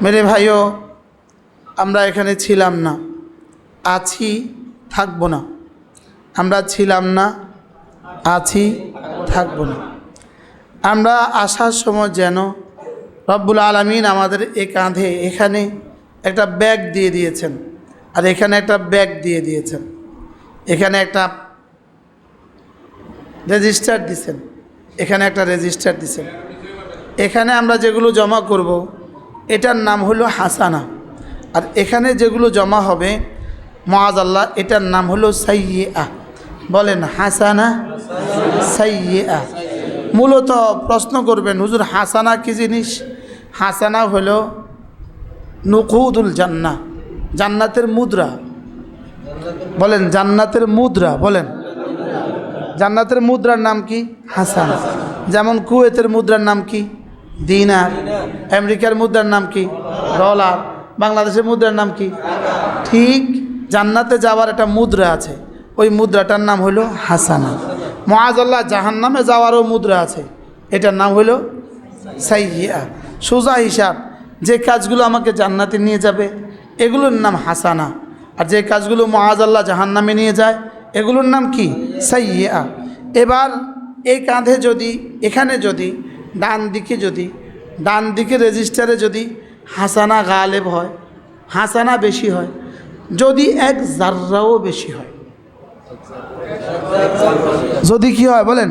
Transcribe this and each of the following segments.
মেরে ভাইও, আমরা এখানে ছিলাম না, আছি, থাকবো না। আমরা ছিলাম না, আছি, থাকবো না। আমরা আসার সময় যেন রব্বুল আলামিন আমাদের এই কাঁধে এখানে একটা ব্যাগ দিয়ে দিয়েছেন, আর এখানে একটা ব্যাগ দিয়ে দিয়েছেন, এখানে একটা রেজিস্টার দিছেন, এখানে একটা রেজিস্টার দিছেন। এখানে আমরা যেগুলো জমা করব এটার নাম হলো হাসানা, আর এখানে যেগুলো জমা হবে মাআযাল্লাহ এটার নাম হলো সাইয়্যিআহ। বলেন হাসানা, সাইয়্যিআহ। মূলত প্রশ্ন করবেন, হুজুর হাসানা কি জিনিস? হাসানা হলো নুকুদুল জান্নাহ, জান্নাতের মুদ্রা। বলেন জান্নাতের মুদ্রা। বলেন জান্নাতের মুদ্রার নাম কি? হাসানা। যেমন কুয়েতের মুদ্রার নাম কি? দিনার। আমেরিকার মুদ্রার নাম কি? ডলার। বাংলাদেশের মুদ্রার নাম কি? ঠিক জান্নাতে যাওয়ার একটা মুদ্রা আছে, ওই মুদ্রাটার নাম হলো হাসানা। মাআযাল্লাহ জাহান্নামে যাওয়ারও মুদ্রা আছে, এটার নাম হলো সাইয়্যিআহ। সোজা হিসাব, যে কাজগুলো আমাকে জান্নাতে নিয়ে যাবে এগুলোর নাম হাসানা, আর যে কাজগুলো মাআযাল্লাহ জাহান্নামে নিয়ে যায় এগুলোর নাম কি? সাইয়্যিআহ। এবার এই কাঁধে যদি, এখানে যদি ডান দিকে রেজিস্টারে যদি হাসানা গালেব হয়, হাসানা বেশি হয়, যদি এক জাররাও বেশি হয়, যদি কি হয় বলেন,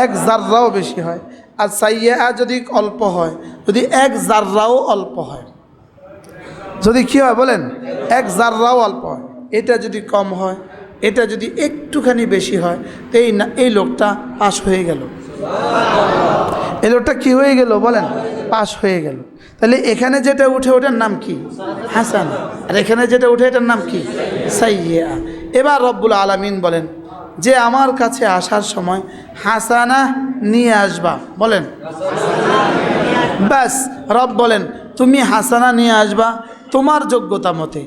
এক জাররাও বেশি হয়, আর সাইয়্যিআহ যদি অল্প হয়, যদি এক জাররাও অল্প হয়, যদি কি হয় বলেন, এক জাররাও অল্প হয়, এটা যদি কম হয়, এটা যদি একটুখানি বেশি হয়, তো এই লোকটা পাস হয়ে গেল। এই লোকটা কি হয়ে গেল বলেন? পাস হয়ে গেল। তাহলে এখানে যেটা উঠে ওটার নাম কি? হাসানা, আর এখানে যেটা উঠে এটার নাম কি? সাইয়্যিআহ। এবার রব্বুল আলামিন বলেন যে আমার কাছে আসার সময় হাসানা নিয়ে আসবা। বলেন ব্যাস, রব বলেন তুমি হাসানা নিয়ে আসবা তোমার যোগ্যতা মতে,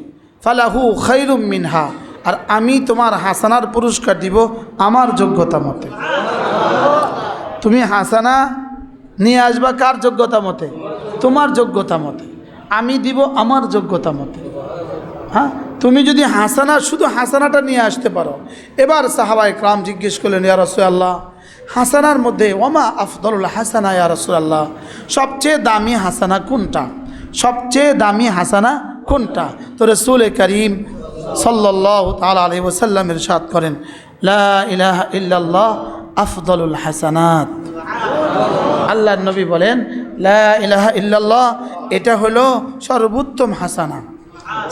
ফালাহু খায়রুম মিনহা, আর আমি তোমার হাসানার পুরস্কার দিব আমার যোগ্যতা মতে। তুমি হাসানা নিয়ে আসবা কার যোগ্যতা মতে? তোমার যোগ্যতা মতে। আমি দিব আমার যোগ্যতা মতে। হ্যাঁ, তুমি যদি হাসানা, শুধু হাসানাটা নিয়ে আসতে পারো। এবার সাহাবায়ে কেরাম জিজ্ঞেস করলেন, ইয়া রাসূলুল্লাহ, হাসানার মধ্যে ওমা আফদলুল হাসানা ইয়া রাসূলুল্লাহ, সবচেয়ে দামি হাসানা কোনটা? সবচেয়ে দামি হাসানা কোনটা? তো রাসূল করিম সাল্লাল্লাহু তাআলা আলাইহি ওয়াসাল্লাম ইরশাদ করেন, লা ইলাহা ইল্লাল্লাহ আফদলুল হাসানাত। আল্লাহর নবী বলেন লা ইলাহা ইল্লাল্লাহ এটা হলো সর্বোত্তম হাসানা।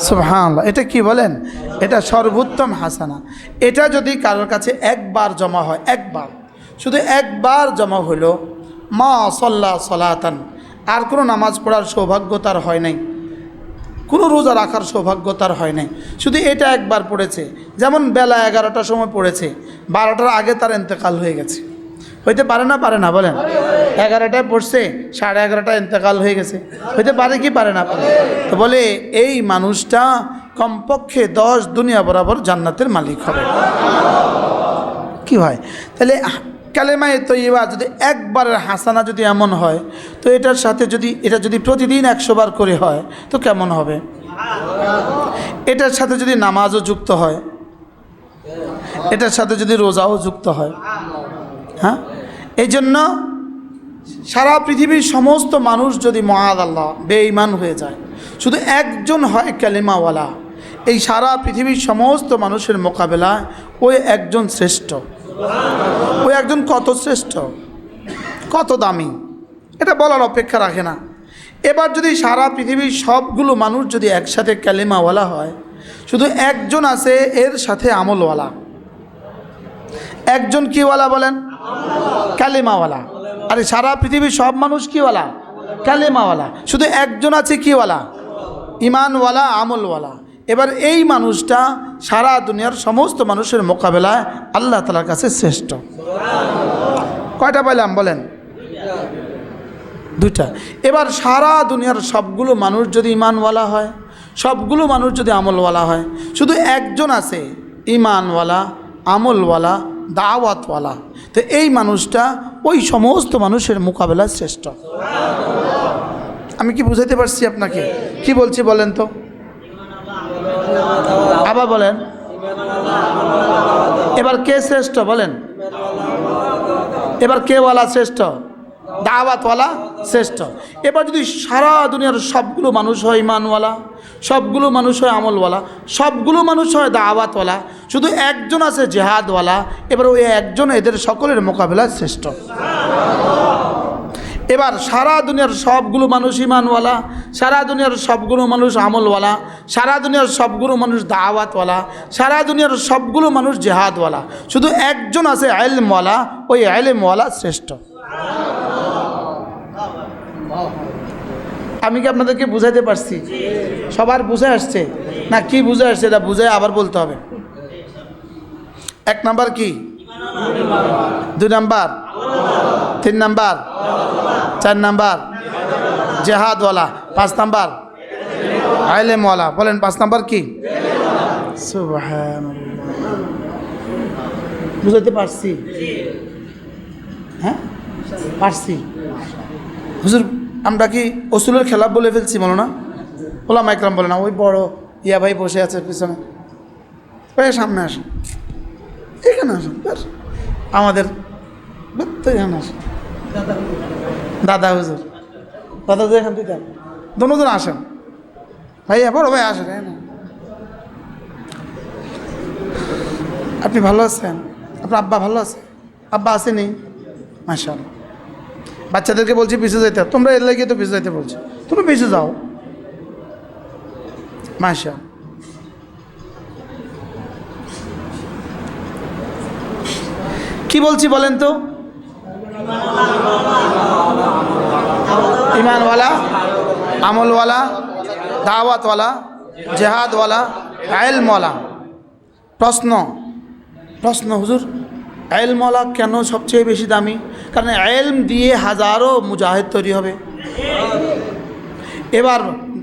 সুবহানাল্লাহ। এটা কি বলেন? এটা সর্বোত্তম হাসানা। এটা যদি কারোর কাছে একবার জমা হয়, একবার, শুধু একবার জমা হলো, মা সাল্লা সালাতান, আর কোনো নামাজ পড়ার সৌভাগ্য তার হয় নাই, কোনো রোজা রাখার সৌভাগ্য তার হয় নাই, শুধু এটা একবার পড়েছে। যেমন বেলা 11টার সময় পড়েছে, 12টার আগে তার ইন্তেকাল হয়ে গেছে। হইতে পারে না? পারে না? বলেন 11টায় পড়ছে, 11:30টায় ইন্তেকাল হয়ে গেছে। হইতে পারে কি পারে না? পারে। তো বলে এই মানুষটা কমপক্ষে 10 দুনিয়া বরাবর জান্নাতের মালিক হবে। কি হয় তাহলে? কালেমায়ে তয়্যিবা যদি একবারের হাসানা যদি এমন হয়, তো এটার সাথে যদি এটা যদি প্রতিদিন 100 বার করে হয় তো কেমন হবে? এটার সাথে যদি নামাজও যুক্ত হয়, এটার সাথে যদি রোজাও যুক্ত হয়, হ্যাঁ, এই জন্য সারা পৃথিবীর সমস্ত মানুষ যদি মাআযাল্লাহ বেঈমান হয়ে যায়, শুধু একজন হয় কালেমাওয়ালা, এই সারা পৃথিবীর সমস্ত মানুষের মোকাবেলায় ওই একজন শ্রেষ্ঠ। ওই একজন কত শ্রেষ্ঠ, কত দামি, এটা বলার অপেক্ষা রাখে না। এবার যদি সারা পৃথিবীর সবগুলো মানুষ যদি একসাথে কালেমাওয়ালা হয়, শুধু একজন আছে এর সাথে আমলওয়ালা। একজন কিওয়ালা বলেন? কালেমাওয়ালা। আরে সারা পৃথিবীর সব মানুষ কিওয়ালা? কালেমাওয়ালা। শুধু একজন আছে কিওয়ালা? ইমানওয়ালা, আমলওয়ালা। এবার এই মানুষটা সারা দুনিয়ার সমস্ত মানুষের মোকাবেলায় আল্লাহ তাআলার কাছে শ্রেষ্ঠ। কয়টা পাইলাম বলেন? 2টা। এবার সারা দুনিয়ার সবগুলো মানুষ যদি ইমানওয়ালা হয়, সবগুলো মানুষ যদি আমলওয়ালা হয়, শুধু একজন আছে ইমানওয়ালা, আমলওয়ালা, দাওয়াতওয়ালা, তো এই মানুষটা ওই সমস্ত মানুষের মোকাবেলায় শ্রেষ্ঠ। আমি কি বুঝাইতে পারছি আপনাকে? কি বলছি বলেন তো, আবার বলেন। এবার কে শ্রেষ্ঠ বলেন? এবার কে ওয়ালা শ্রেষ্ঠ? দাওয়াতওয়ালা শ্রেষ্ঠ। এবার যদি সারা দুনিয়ার সবগুলো মানুষ হয় ইমানওয়ালা, সবগুলো মানুষ হয় আমলওয়ালা, সবগুলো মানুষ হয় দাওয়াতওয়ালা, শুধু একজন আছে জেহাদওয়ালা, এবার ওই একজন এদের সকলের মোকাবেলায় শ্রেষ্ঠ। এবার সারা দুনিয়ার সবগুলো মানুষ ইমানওয়ালা, সারা দুনিয়ার সবগুলো মানুষ আমলওয়ালা, সারা দুনিয়ার সবগুলো মানুষ দাওয়াতওয়ালা, সারা দুনিয়ার সবগুলো মানুষ জেহাদওয়ালা, শুধু একজন আছে ইলমওয়ালা, ওই ইলমওয়ালা শ্রেষ্ঠ। আমি কি আপনাদেরকে বুঝাইতে পারছি? সবার বুঝে আসছে না? কি বুঝে আসছে এটা বুঝে আবার বলতে হবে। এক নাম্বার কি? 2 নাম্বার, 3 নাম্বার, 4 নাম্বার জেহাদওয়ালা, 5 নাম্বার ইলমওয়ালা। বলেন 5 নাম্বার কি? সুবহানাল্লাহ। বুঝাইতে পারছি? হ্যাঁ পারছি। হুজুর আমরা কি অসুলের খেলা বলে ফেলছি বলো না? ওলামা ইকরাম বলে না, ওই বড় ইয়া ভাই বসে আছে পিছনে, ওই সামনে আসেন, এখানে আসেন, আমাদের এখানে আসেন, দাদা হুজুর, দাদা হুজুর এখান থেকে দুজন আসেন, ভাইয়া বড় ভাই আসেন। আপনি ভালো আছেন? আপনার আব্বা ভালো আছে? আব্বা আসেনি? মাশাআল্লাহ। বাচ্চাদেরকে বলছি পিছু যাইতে, তোমরা এর লাগিয়ে তো পিছু যাইতে বলছি, তুমি পিছু যাও। মাশাআল্লাহ। কি বলছি বলেন তো? ইমানওয়ালা, আমলওয়ালা, দাওয়াতওয়ালা, জেহাদওয়ালা, ইলমওয়ালা। প্রশ্ন হুজুর ইলমওয়ালা কেন সবচেয়ে বেশি দামি? কারণ ইলম দিয়ে হাজারো মুজাহিদ তৈরি হবে। এবার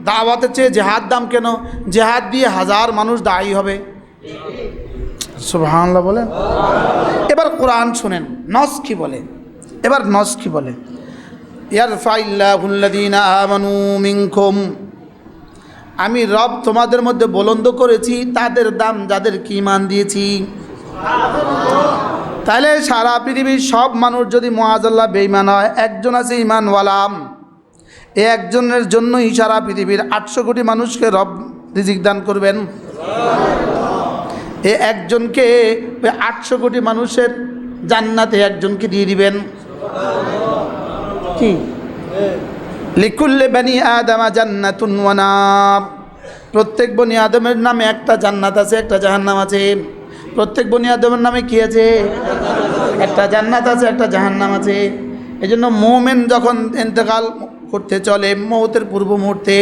দাওয়াতের চেয়ে জেহাদ দাম কেন? জেহাদ দিয়ে হাজার মানুষ দায়ী হবে। সুবহানাল্লাহ বলেন। এবার কোরআন শুনেন, নস কি বলে? এবার নস কি বলে? ইয়ারফাইল্লাহুল্লাযীনা আমানু মিনকুম, আমি রব তোমাদের মধ্যে বুলন্দ করেছি তাদের দাম যাদেরকে ঈমান দিয়েছি। তাহলে সারা পৃথিবীর সব মানুষ যদি মুআযাল্লাহ বেঈমান হয়, একজন আছে ঈমানওয়ালা, এই একজনের জন্যই সারা পৃথিবীর 800 কোটি মানুষকে রব রিজিক দান করবেন। এই একজনকে ওই 800 কোটি মানুষের জান্নাতে একজনকে দিয়ে দিবেন। কি? লিকুল্লি বানি আদম জান্নাতুন ওয়া নার, প্রত্যেক বনি আদমের নামে একটা জান্নাত আছে, একটা জাহান্নাম আছে। প্রত্যেক বনি আদমের নামে কি আছে? একটা জান্নাত আছে, একটা জাহান্নাম আছে। এই জন্য মুমিন যখন ইন্তেকাল করতে চলে, মৌতের পূর্ব মুহূর্তে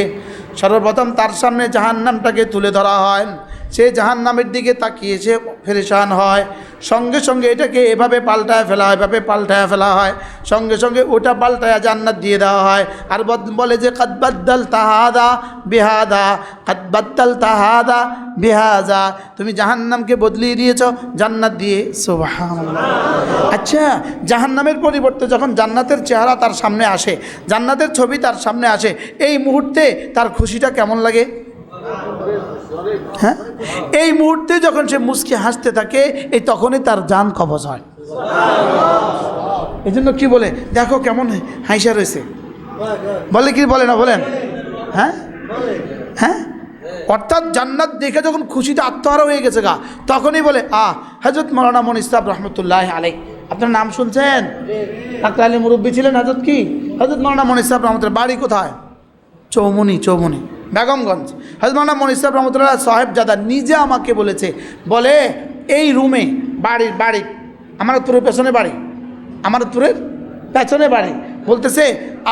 সর্বপ্রথম তার সামনে জাহান্নামটাকে তুলে ধরা হয়। সে জাহান্নামের দিকে তাকিয়ে সে পেরেশান হয়, সঙ্গে সঙ্গে এটাকে এভাবে পাল্টায় ফেলা হয়, এভাবে পাল্টায় ফেলা হয়, সঙ্গে সঙ্গে ওটা পাল্টায় জান্নাত দিয়ে দেওয়া হয়। আর বলে যে কাদ বাদ্দালতা হাযা বিহাযা, কাদ বাদ্দালতা হাযা বিহাযা, তুমি জাহান্নামকে বদলিয়ে দিয়েছ জান্নাত দিয়ে। সুবহানাল্লাহ। আচ্ছা, জাহান্নামের পরিবর্তে যখন জান্নাতের চেহারা তার সামনে আসে, জান্নাতের ছবি তার সামনে আসে, এই মুহূর্তে তার খুশিটা কেমন লাগে? হ্যাঁ, এই মুহূর্তে যখন সে মুচকি হাসতে থাকে, এই তখনই তার জান কবজ হয়। এই জন্য কি বলে, দেখো কেমন হাসা রয়েছে, বলে কি বলে না বলেন? হ্যাঁ হ্যাঁ, অর্থাৎ জান্নাত দেখে যখন খুশিতে আত্মহারা হয়ে গেছে গা, তখনই বলে হযরত মাওলানা মনির সাহেব রহমতুল্লাহ আলাইহি, আপনার নাম শুনছেন? ডাক্তার আলী মুরব্বী ছিলেন। হযরত কি? হযরত মাওলানা মনির সাহেব রহমতুল্লাহ। বাড়ি কোথায়? চৌমুনি বেগমগঞ্জ। হযরত মাওলানা মনির সাহেব রহমতুল্লাহ সাহেবজাদা নিজে আমাকে বলেছে, বলে এই রুমে বাড়ি আমার উত্তরের পেছনে বাড়ি, আমার উত্তরের পেছনে বাড়ি, বলতেছে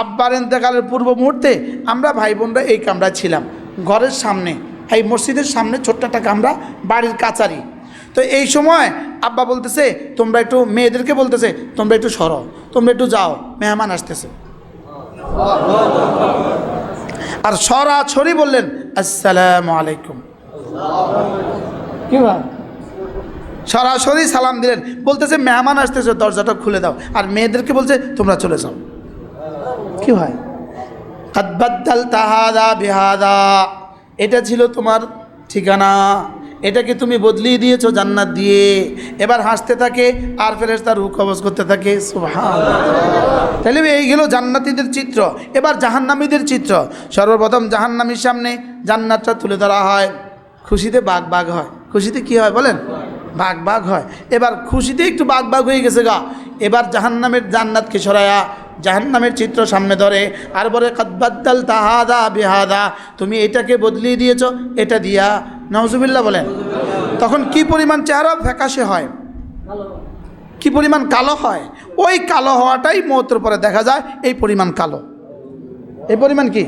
আব্বার ইন্তেকালের পূর্ব মুহূর্তে আমরা ভাই বোনরা এই কামরা ছিলাম, ঘরের সামনে, এই মসজিদের সামনে ছোট্ট একটা কামরা, বাড়ির কাচারি। তো এই সময় আব্বা বলতেছে, তোমরা একটু, মেয়েদেরকে বলতেছে তোমরা একটু সরো, তোমরা একটু যাও, মেহমান আসতেছে। আর সরাসরি বললেন আসসালামু আলাইকুম। কি ভাই? সরাসরি সালাম দিলেন, বলতেছে মেহমান আসতেছে, দরজাটা খুলে দাও। আর মেয়েদেরকে বলছে তোমরা চলে যাও। কি হয়? কাদ বাদদালতা হাযা বিহাযা, এটা ছিল তোমার ঠিকানা, এটাকে তুমি বদলিয়ে দিয়েছো জান্নাত দিয়ে। এবার হাসতে থাকে আর ফেরেশতা রূহ কবজ করতে থাকে। সুবহানাল্লাহ। তাহলে এই গেল জান্নাতীদের চিত্র। এবার জাহান্নামীদের চিত্র। সর্বপ্রথম জাহান্নামীর সামনে জান্নাতটা তুলে ধরা হয়, খুশিতে বাগ বাগ হয়। খুশিতে কি হয় বলেন? বাগ বাগ হয়। এবার খুশিতে একটু বাগ বাগ হয়ে গেছে গা, এবার জাহান্নামের জান্নাতকে সরায়া জাহান্নামের চিত্র সামনে ধরে আর বলে কাদ বাদদালতা হাযা বিহাযা, তুমি এটাকে বদলিয়ে দিয়েছো এটা দিয়া। নাউজুবিল্লাহ বলেন। তখন কি পরিমাণ চেহারা ফ্যাকাশে হয়, কি পরিমাণ কালো হয়। ওই কালো হওয়াটাই মওতের পরে দেখা যায় এই পরিমাণ কালো। এই পরিমাণ কি?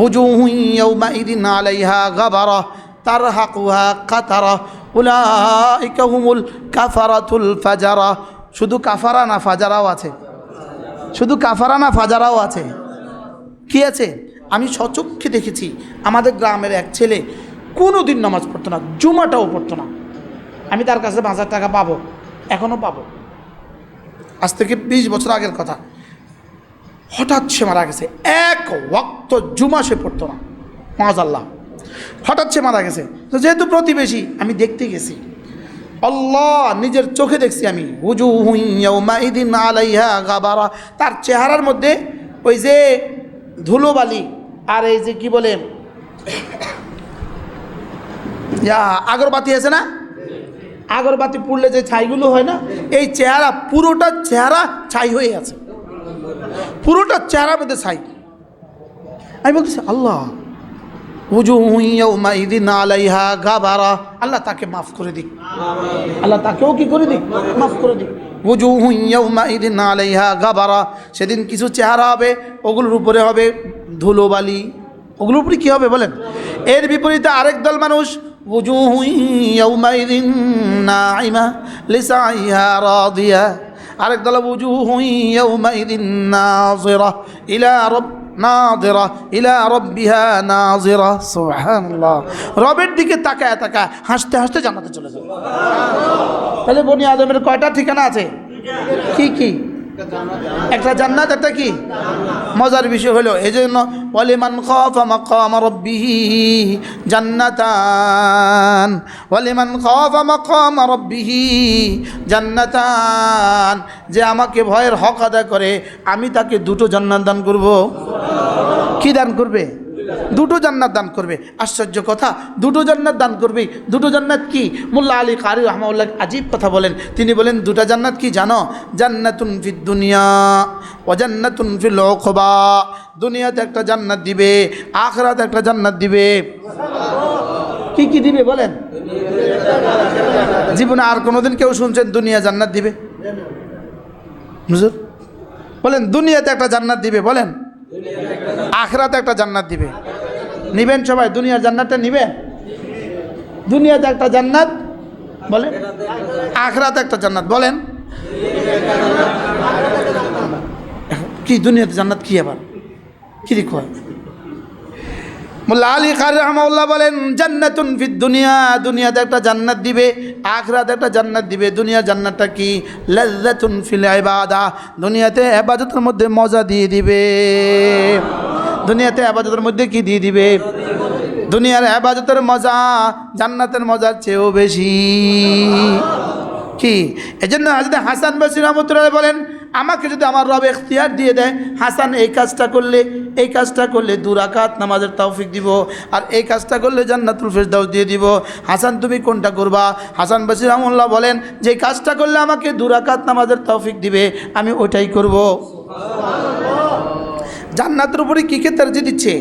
ওযুহু ইয়াওমাইদিন আলাইহা গাবারা তারহাকুহা কাতারা উলাইকা হুমুল কাফারাতুল ফাজারা। শুধু কাফারা না ফাজারাও আছে, শুধু কাফারা না ফাজারাও আছে। কি আছে? আমি সচক্ষে দেখেছি আমাদের গ্রামের এক ছেলে কোনো দিন নামাজ পড়তো না, জুমাটাও পড়তো না। আমি তার কাছে ৫,০০০ টাকা পাবো, এখনও পাবো, আজ থেকে ২০ বছর আগের কথা। হঠাৎ সে মারা গেছে, এক ওয়াক্ত জুমা সে পড়তো না, মাআযাল্লাহ। হঠাৎ সে মারা গেছে। তো যেহেতু প্রতিবেশী, আমি দেখতে গেছি, আল্লাহ নিজের চোখে দেখছি আমি। ওযুহু ইয়াওমাইদিন আলাইহা গাবারা, তার চেহারার মধ্যে ওই যে ধুলোবালি আর এই যে কি বলে আগরবাতি আছে না, আগরবাতি পুড়লে যে ছাইগুলো হয় না, এই চেহারা পুরোটা চেহারা ছাই হয়ে আছে, পুরোটা চেহারার মধ্যে ছাই। আমি বলতেছি আল্লাহ, ওযুহু ইয়াওমাইদিন আলাইহা গাবারা, আল্লাহ তাকে মাফ করে দিক, আল্লাহ তাকেও কি করে দিক, মাফ করে দিক। ওযুহু ইয়াওমাইদিন আলাইহা গাবারা, সেদিন কিছু চেহারা হবে ওগুলোর উপরে হবে ধুলোবালি, ওগুলোর উপরে কী হবে বলেন? এর বিপরীতে আরেক দল মানুষ, ওযুহু ইয়াওমাইদিন নাঈমা লিসাইহা রাদিয়া, আরেক দল ওযুহু ইয়াওমাইদিন নাযিরা ইলা নাযিরা ইলা রাব্বিহা নাযিরা। সুবহানাল্লাহ। রবের দিকে তাকায় তাকায় হাসতে হাসতে জান্নাতে চলে যাবে। তাহলে বনি আদমের কয়টা ঠিকানা আছে? কি কি? একটা জান্নাত, একটা কি? মজার বিষয় হলো এই জন্য ওয়ালিমান খাফা মাকাম রাব্বিহি জান্নাতান, ওয়ালিমান খাফা মাকাম রাব্বিহি জান্নাতান, যে আমাকে ভয়ের হক আদায় করে আমি তাকে দুটো জান্নাত দান করব। কি দান করবে? দুটো জান্নাত দান করবে। আশ্চর্য কথা, দুটো জান্নাত দান করবে। দুটো জান্নাত কি? মোল্লা আলী কারি রাহমাহুল্লাহ আজীব কথা বলেন। তিনি বলেন দুটা জান্নাত কি জানো? জান্নাতুন ফিদ দুনিয়া ওয়া জান্নাতুন ফিল উকবা। দুনিয়াতে একটা জান্নাত দিবে, আখিরাতে একটা জান্নাত দিবে। কি কি দিবে বলেন? জীবনে আর কোনোদিন কেউ শুনছেন দুনিয়া জান্নাত দিবে? হুজুর বলেন দুনিয়াতে একটা জান্নাত দিবে, বলেন আখিরাতে একটা জান্নাত দিবে। নিবেন সবাই? দুনিয়ার জান্নাতটা নিবেন? দুনিয়াতে একটা জান্নাত বলেন, আখিরাতে একটা জান্নাত বলেন। কি দুনিয়াতে জান্নাত কি আবার কি লিখো? মোল্লা আলী কারি রাহমাহুল্লাহ বলেন জান্নাতুন ফিদ দুনিয়া, দুনিয়াতে একটা জান্নাত দিবে, আখিরাতে একটা জান্নাত দিবে। দুনিয়ার জান্নাতটা কি? লাযযাতুন ফিল ইবাদা, দুনিয়াতে ইবাদতের মধ্যে মজা দিয়ে দিবে। দুনিয়াতে ইবাদতের মধ্যে কি দিয়ে দিবে? দুনিয়ার ইবাদতের মজা জান্নাতের মজার চেয়েও বেশি। কি এজন্য হযরত হাসান বসরি রাহমাতুল্লাহ বলেন আমাকে যদি আমার রব ইখতিয়ার দিয়ে দেয়, হাসান এই কাজটা করলে 2 রাকাত নামাজের তৌফিক দিব, আর এই কাজটা করলে জান্নাতুল ফেরদাউস দিয়ে দিব। হাসান তুমি কোনটা করবা? হাসান বসরি রাহমাতুল্লাহ বলেন যে কাজটা করলে আমাকে 2 রাকাত নামাজের তৌফিক দিবে আমি ওইটাই করব। জান্নাতের উপরে কি কে তারজি দিচ্ছে?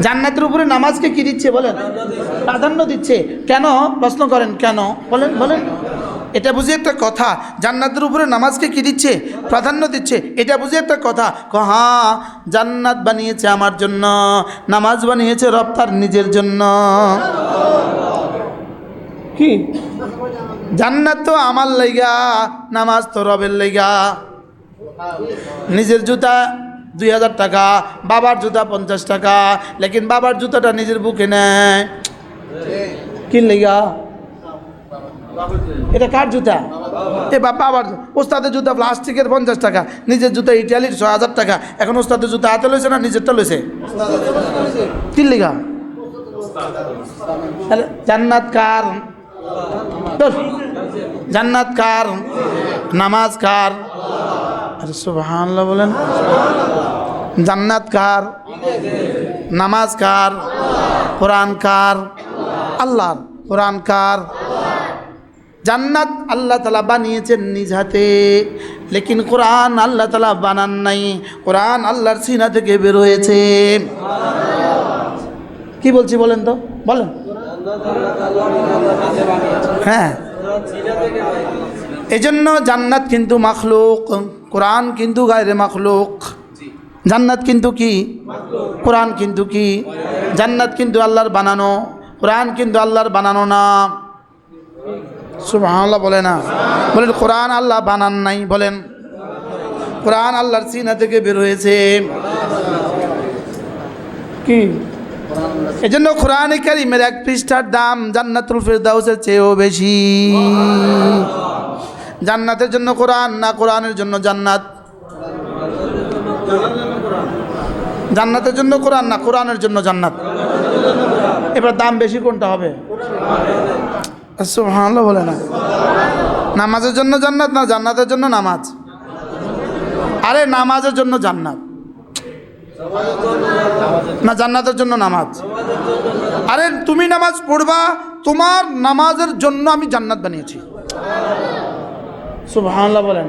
জান্নাতের উপরে নামাজকে কি দিচ্ছে বলেন? প্রাধান্য দিচ্ছে। কেন? প্রশ্ন করেন কেন? বলেন বলেন। এটা বুঝি একটা কথা, জান্নাতের উপরে নামাজকে কি দিচ্ছে? প্রাধান্য দিচ্ছে। এটা বুঝি একটা কথা। হ্যাঁ, জান্নাত বানিয়েছে আমার জন্য, নামাজ বানিয়েছে রব তার নিজের জন্য। কি জান্নাত তো আমার লাইগা, নামাজ তো রবের লাইগা। নিজের জুতা 2000 টাকা, বাবার জুতা 50 টাকা, লেকিন বাবার জুতাটা নিজের বুকে নেয় কি লাইগা? এটা কার জুতা? এ বাবার ওস্তাদের জুতা প্লাস্টিকের 50 টাকা, নিজের জুতা ইটালির 6000 টাকা। এখন ওস্তাদের জুতা হাতে লইছে না নিজেরটা লইছে? কি লিগা? জান্নাত কার? জান্নাত কার? নামাজ কার? আরে সুবহানাল্লাহ বলেন। জান্নাত কার? নামাজ কার? কোরআন কার? আল্লাহর। কোরআন কার? জান্নাত আল্লাহ তাআলা বানিয়েছেন নিজ হাতে, লেকিন কোরআন আল্লাহ তাআলা বানান নাই। কোরআন আল্লাহর সিনা থেকে বের হয়েছে। কি বলছি বলেন তো, বলেন। হ্যাঁ, এজন্য জান্নাত কিন্তু মাখলুক, কোরআন কিন্তু গায়রে মাখলুক। জান্নাত কিন্তু কি? কোরআন কিন্তু কি? জান্নাত কিন্তু আল্লাহর বানানো, কোরআন কিন্তু আল্লাহর বানানো না। সুবহানাল্লাহ বলে না? বলেন কোরআন আল্লাহ বানান নাই, বলেন। কোরআন আল্লাহর সিনা থেকে বের হয়েছে। কি? এজন্য কোরআনে কারীমের 1 পৃষ্ঠার দাম জান্নাতুল ফেরদাউসের চেয়েও বেশি। জান্নাতের জন্য কোরআন না কোরআনের জন্য জান্নাত? জান্নাতের জন্য কোরআন না কোরআনের জন্য জান্নাত? এবার দাম বেশি কোনটা হবে? সুবহানাল্লাহ বলে না? নামাজের জন্য জান্নাত না জান্নাতের জন্য নামাজ? আরে নামাজের জন্য জান্নাত না জান্নাতের জন্য নামাজ? আরে তুমি নামাজ পড়বা, তোমার নামাজের জন্য আমি জান্নাত বানিয়েছি। সুবহানাল্লাহ বলেন।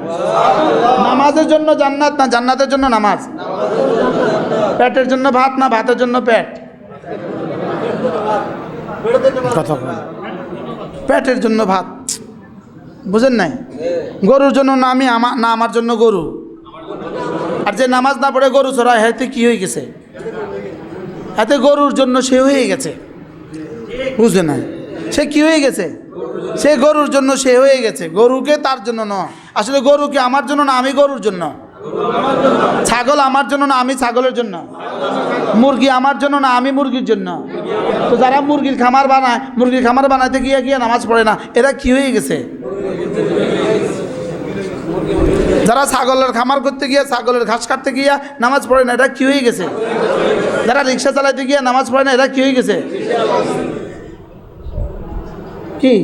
নামাজের জন্য জান্নাত না জান্নাতের জন্য নামাজ? পেটের জন্য ভাত না ভাতের জন্য পেট? কথা বলেন। পেটের জন্য ভাত, বুঝেন নাই? গরুর জন্য না আমি না আমার জন্য গরু। আর যে নামাজ না পড়ে গরু চড়ায়, হাতে কি হয়ে গেছে? হাতে গরুর জন্য সে হয়ে গেছে, বুঝে নাই? সে কি হয়ে গেছে? সে গরুর জন্য সে হয়ে গেছে, গরুকে তার জন্য নয়। আসলে গরুকে আমার জন্য না আমি গরুর জন্য। ছাগল আমার জন্য না আমি ছাগলের জন্য। মুরগি আমার জন্য না আমি মুরগির জন্য। তো যারা মুরগির খামার বানায়, মুরগির খামার বানাইতে গিয়ে গিয়ে নামাজ পড়ে না, এরা কি হয়ে গেছে? যারা ছাগলের খামার করতে গিয়ে ছাগলের ঘাস কাটতে গিয়ে নামাজ পড়ে না, এরা কি হয়ে গেছে? যারা রিক্সা চালাইতে গিয়ে নামাজ পড়ে না, এরা কি হয়ে গেছে? কি?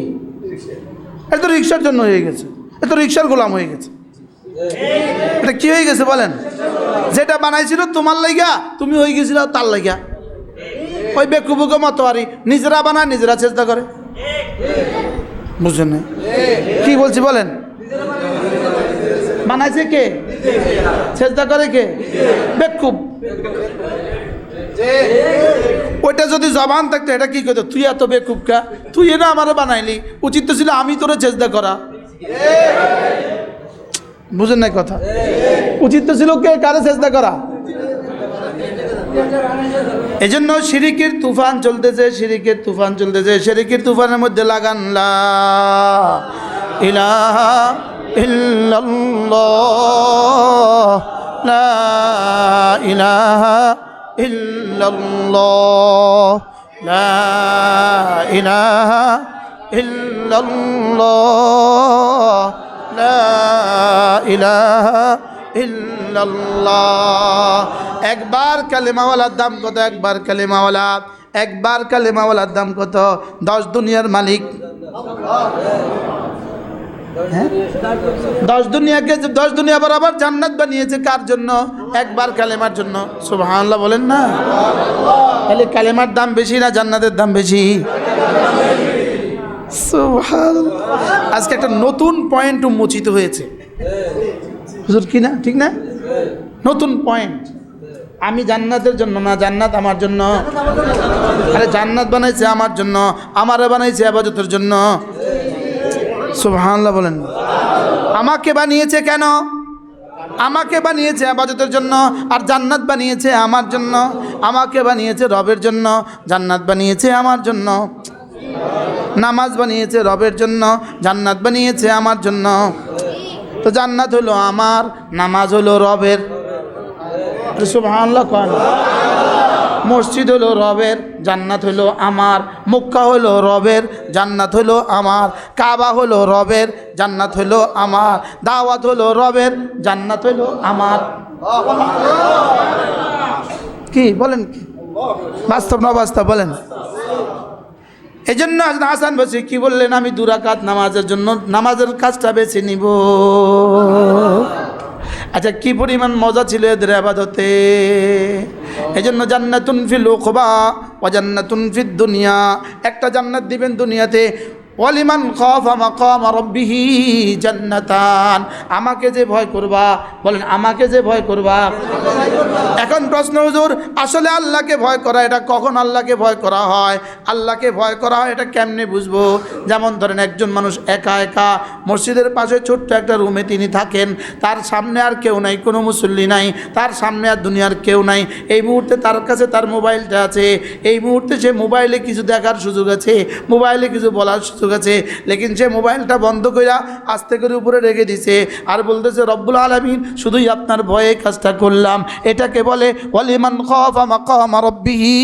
এ তো রিক্সার জন্য হয়ে গেছে, এ তো রিক্সার গোলাম হয়ে গেছে। এটা কি হয়ে গেছে বলেন? যেটা বানাইছিল তোমার লাইগা, তুমি হয়ে গেছিল তার লাইগা। ওই বেকুবুকে মতোয়ারি, নিজেরা বানায় নিজেরা চেষ্টা করে। বুঝছেন না কি বলছি বলেন? বানাইছে কে? চেষ্টা করে কে? বেকুব। ওইটা যদি জবান থাকতো এটা কি করতো? তুই এত বেকুব কা? তুই এটা আমারে বানাইলি, উচিত তো ছিল আমি তোরে চেষ্টা করা। বুঝেন নাই কথা? উচিত তো ছিল কে কারে চেষ্টা করা। এজন্য শিরিকের তুফান চলতেছে, শিরিকের তুফান চলতেছে। শিরিকের তুফানের মধ্যে লাগান লা ইলাহা ইল্লাল্লাহ, লা ইলাহা ইল্লাল্লাহ, লা ইলাহা ইল্লাল্লাহ, লা ইলাহা ইল্লাল্লাহ। একবার কালেমাওয়ালার দাম কত? একবার কালেমাওয়ালা, একবার কালেমাওয়ালার দাম কত? 10 দুনিয়ার মালিক। হ্যাঁ, 10 দুনিয়াকে 10 দুনিয়া বরাবর জান্নাত বানিয়েছে কার জন্য? একবার কালেমার জন্য। সুবহানাল্লাহ বলেন না? তাহলে কালেমার দাম বেশি না জান্নাতের দাম বেশি? সুবহানাল্লাহ। আজকে একটা নতুন পয়েন্ট উন্মোচিত হয়েছে, হুজুর কি না? ঠিক না? নতুন পয়েন্ট। আমি জান্নাতের জন্য না, জান্নাত আমার জন্য। আরে জান্নাত বানাইছে আমার জন্য, আমারে বানাইছে ইবাদতের জন্য। সুবহানাল্লাহ বলেন। আমাকে বানিয়েছে কেন? আমাকে বানিয়েছে ইবাদতের জন্য, আর জান্নাত বানিয়েছে আমার জন্য। আমাকে বানিয়েছে রবের জন্য, জান্নাত বানিয়েছে আমার জন্য। নামাজ বানিয়েছে রবের জন্য, জান্নাত বানিয়েছে আমার জন্য। তো জান্নাত হলো আমার, নামাজ হলো রবের। সুবহানাল্লাহ কোন? মসজিদ হলো রবের, জান্নাত হলো আমার। মক্কা হলো রবের, জান্নাত হলো আমার। কাবা হলো রবের, জান্নাত হলো আমার। দাওয়াত হলো রবের, জান্নাত হলো আমার। কি বলেন? কি বাস্তব না বাস্তব বলেন? এই জন্য হাসান বসরি কি বললেন? আমি 2 রাকাত নামাজের জন্য নামাজের কাজটা বেছে নিব। আচ্ছা, কি পরিমাণ মজা ছিল এদের ইবাদতে! এই জন্য জান্নাতুন ফিল উকবা ওয়া জান্নাতুন ফিদ দুনিয়া, একটা জান্নাত দিবেন দুনিয়াতে। ওয়ালিমান খাফা মাকাম রাব্বিহি জান্নাতান, আমাকে যে ভয় করবা, বলেন আমাকে যে ভয় করবা। এখন প্রশ্ন, হুজুর আসলে আল্লাহকে ভয় করা এটা কখন আল্লাহকে ভয় করা হয়? আল্লাহকে ভয় করা হয় এটা কেমনে বুঝবো? যেমন ধরেন একজন মানুষ একা একা মসজিদের পাশে ছোট্ট একটা রুমে তিনি থাকেন, তার সামনে আর কেউ নাই, কোনো মুসল্লি নাই, তার সামনে আর দুনিয়ার কেউ নাই। এই মুহূর্তে তার কাছে তার মোবাইলটা আছে, এই মুহূর্তে সে মোবাইলে কিছু দেখার সুযোগ আছে, মোবাইলে কিছু বলার সুযোগ আছে, লেকিন সে মোবাইলটা বন্ধ কইরা আস্তে করে উপরে রেখে দিছে আর বলতেছে রব্বুল আলামিন শুধুই আপনার ভয়ে কাজটা করলাম। এটাকে বলে ওয়ালিমান খাফা মাকাম রাব্বিহি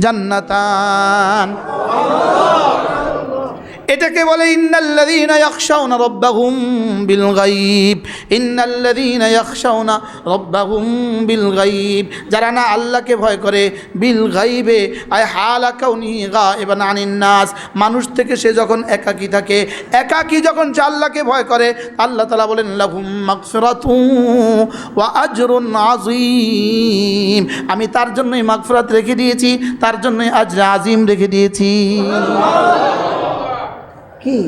জান্নাতান। এটাকে বলে ইন্নাল্লাযীনা ইয়াখশাউনা রাব্বাহুম বিল গায়ব, ইন্নাল্লাযীনা ইয়াখশাউনা রাব্বাহুম বিল গায়ব, যারা না আল্লাহকে ভয় করে, বিল গায়বে আয় হালা কাউনিহি গায়বান আনিন নাস, মানুষ থেকে সে যখন একাকী থাকে, একাকী যখন সে আল্লাহকে ভয় করে, আল্লাহ তাআলা বলেন লাহুম মাগফিরাতুন ওয়া আজরুন আযীম, আমি তার জন্যই মাগফিরাত রেখে দিয়েছি, তার জন্যই আজর আযীম রেখে দিয়েছি। কি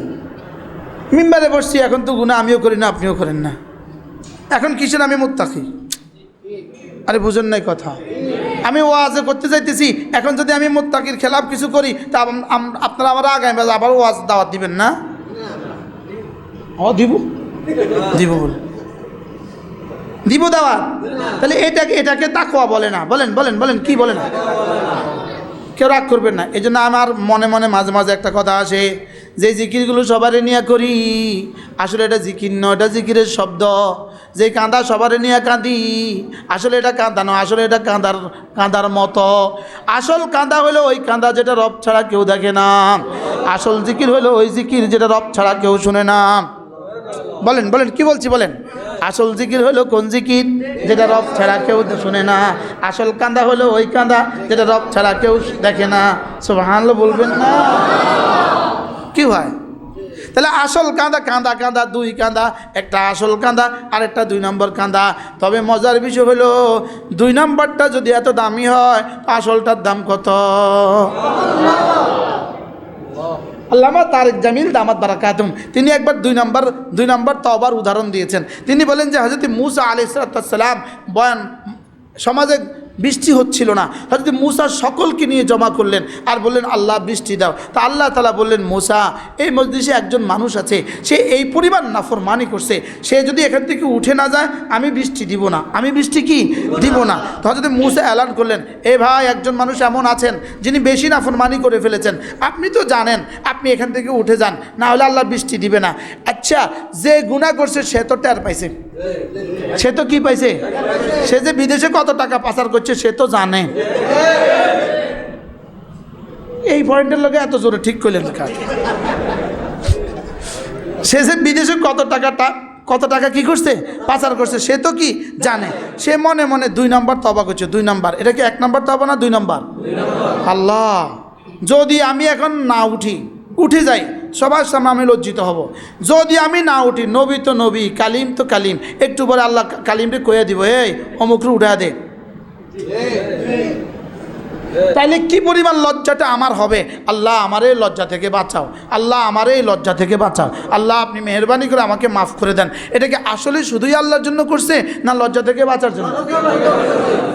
মিম্বারে বসছি, এখন তো গুনাহ আমিও করি না আপনিও করেন না, এখন কিসের আমি মুত্তাকি? আরে বুঝেন নাই কথা? আমি ওয়াজ করতে চাইতেছি, এখন যদি আমি মুত্তাকির খেলাফ কিছু করি তা আপনারা আমার আগামী আবার ওয়াজ দাওয়াত দিবেন না? দিব দিব বলে দিব দাওয়াত। তাহলে এটাকে তাকওয়া বলে না? বলেন বলেন বলেন, কি বলেন? কেউ রাগ করবেন না। এই জন্য আমার মনে মনে মাঝে মাঝে একটা কথা আসে, যে জিকিরগুলো সবারই নিয়ে করি, আসলে এটা জিকির নয়, এটা জিকিরের শব্দ। যে কাঁদা সবারই নিয়ে কাঁদি, আসলে এটা কাঁদা নয়, আসলে এটা কাঁদার মতো। আসল কাঁদা হলো ওই কাঁদা যেটা রব ছাড়া কেউ দেখে না। আসল জিকির হলো ওই জিকির যেটা রব ছাড়া কেউ শুনে না। বলেন বলেন, কি বলছি বলেন? আসল জিকির হলো কোন জিকির? যেটা রব ছাড়া কেউ শুনে না। আসল কাঁদা হলো ওই কাঁদা যেটা রব ছাড়া কেউ দেখে না। সুবহানাল্লাহ বলবেন না? কি হয়? তাহলে আসল কাঁদা কাঁদা কাঁদা, 2 কাঁদা, একটা আসল কাঁদা আর একটা 2 নম্বর কাঁদা। তবে মজার বিষয় হলো 2 নম্বরটা যদি এত দামি হয়, আসলটার দাম কত? আল্লামা তারেক জামিল দামাত বারাকাতুম তিনি একবার 2 নম্বর তওবার উদাহরণ দিয়েছেন। তিনি বলেন যে হযরত মূসা আলাইহিস সালাম বয়ান সমাজে বৃষ্টি হচ্ছিল না, হযরত মূসা সকলকে নিয়ে জমা করলেন আর বললেন আল্লাহ বৃষ্টি দাও। তা আল্লাহ তাআলা বললেন মূসা, এই মজলিসে একজন মানুষ আছে, সে এই পরিমাণ নাফরমানি করছে, সে যদি এখান থেকে উঠে না যায় আমি বৃষ্টি দিব না, আমি বৃষ্টি কি দিব না। তো হযরত মূসা এলান করলেন, এ ভাই একজন মানুষ এমন আছেন যিনি বেশি নাফরমানি করে ফেলেছেন, আপনি তো জানেন, আপনি এখান থেকে উঠে যান, না হলে আল্লাহ বৃষ্টি দিবে না। আচ্ছা, যে গুনাহ করছে সে তো টের পাইছে, সে তো কি পাইছে? সে যে বিদেশে কত টাকা পাচার করছে সে তো জানে। এই পয়েন্টের লোকে এত জোরে ঠিক করলেন, সে যে বিদেশে কত টাকা কি করছে, পাচার করছে, সে তো কি জানে। সে মনে মনে 2 নম্বর তওবা করছে। 2 নম্বর, এটা কি 1 নম্বর তওবা না 2 নম্বর? আল্লাহ, যদি আমি এখন না উঠে যাই সবার সামনে আমি লজ্জিত হব। যদি আমি না উঠি, নবী তো নবী, কালিম তো কালিম, একটু পরে আল্লাহ কালিমকে কয়ে দিব, এই অমুকরে উঠা দে। তাইলে কি পরিমাণ লজ্জাটা আমার হবে? আল্লাহ আমার এই লজ্জা থেকে বাঁচাও, আল্লাহ আমার এই লজ্জা থেকে বাঁচাও, আল্লাহ আপনি মেহেরবানি করে আমাকে মাফ করে দেন। এটা কি আসলে শুধুই আল্লাহর জন্য করছে না লজ্জা থেকে বাঁচার জন্য?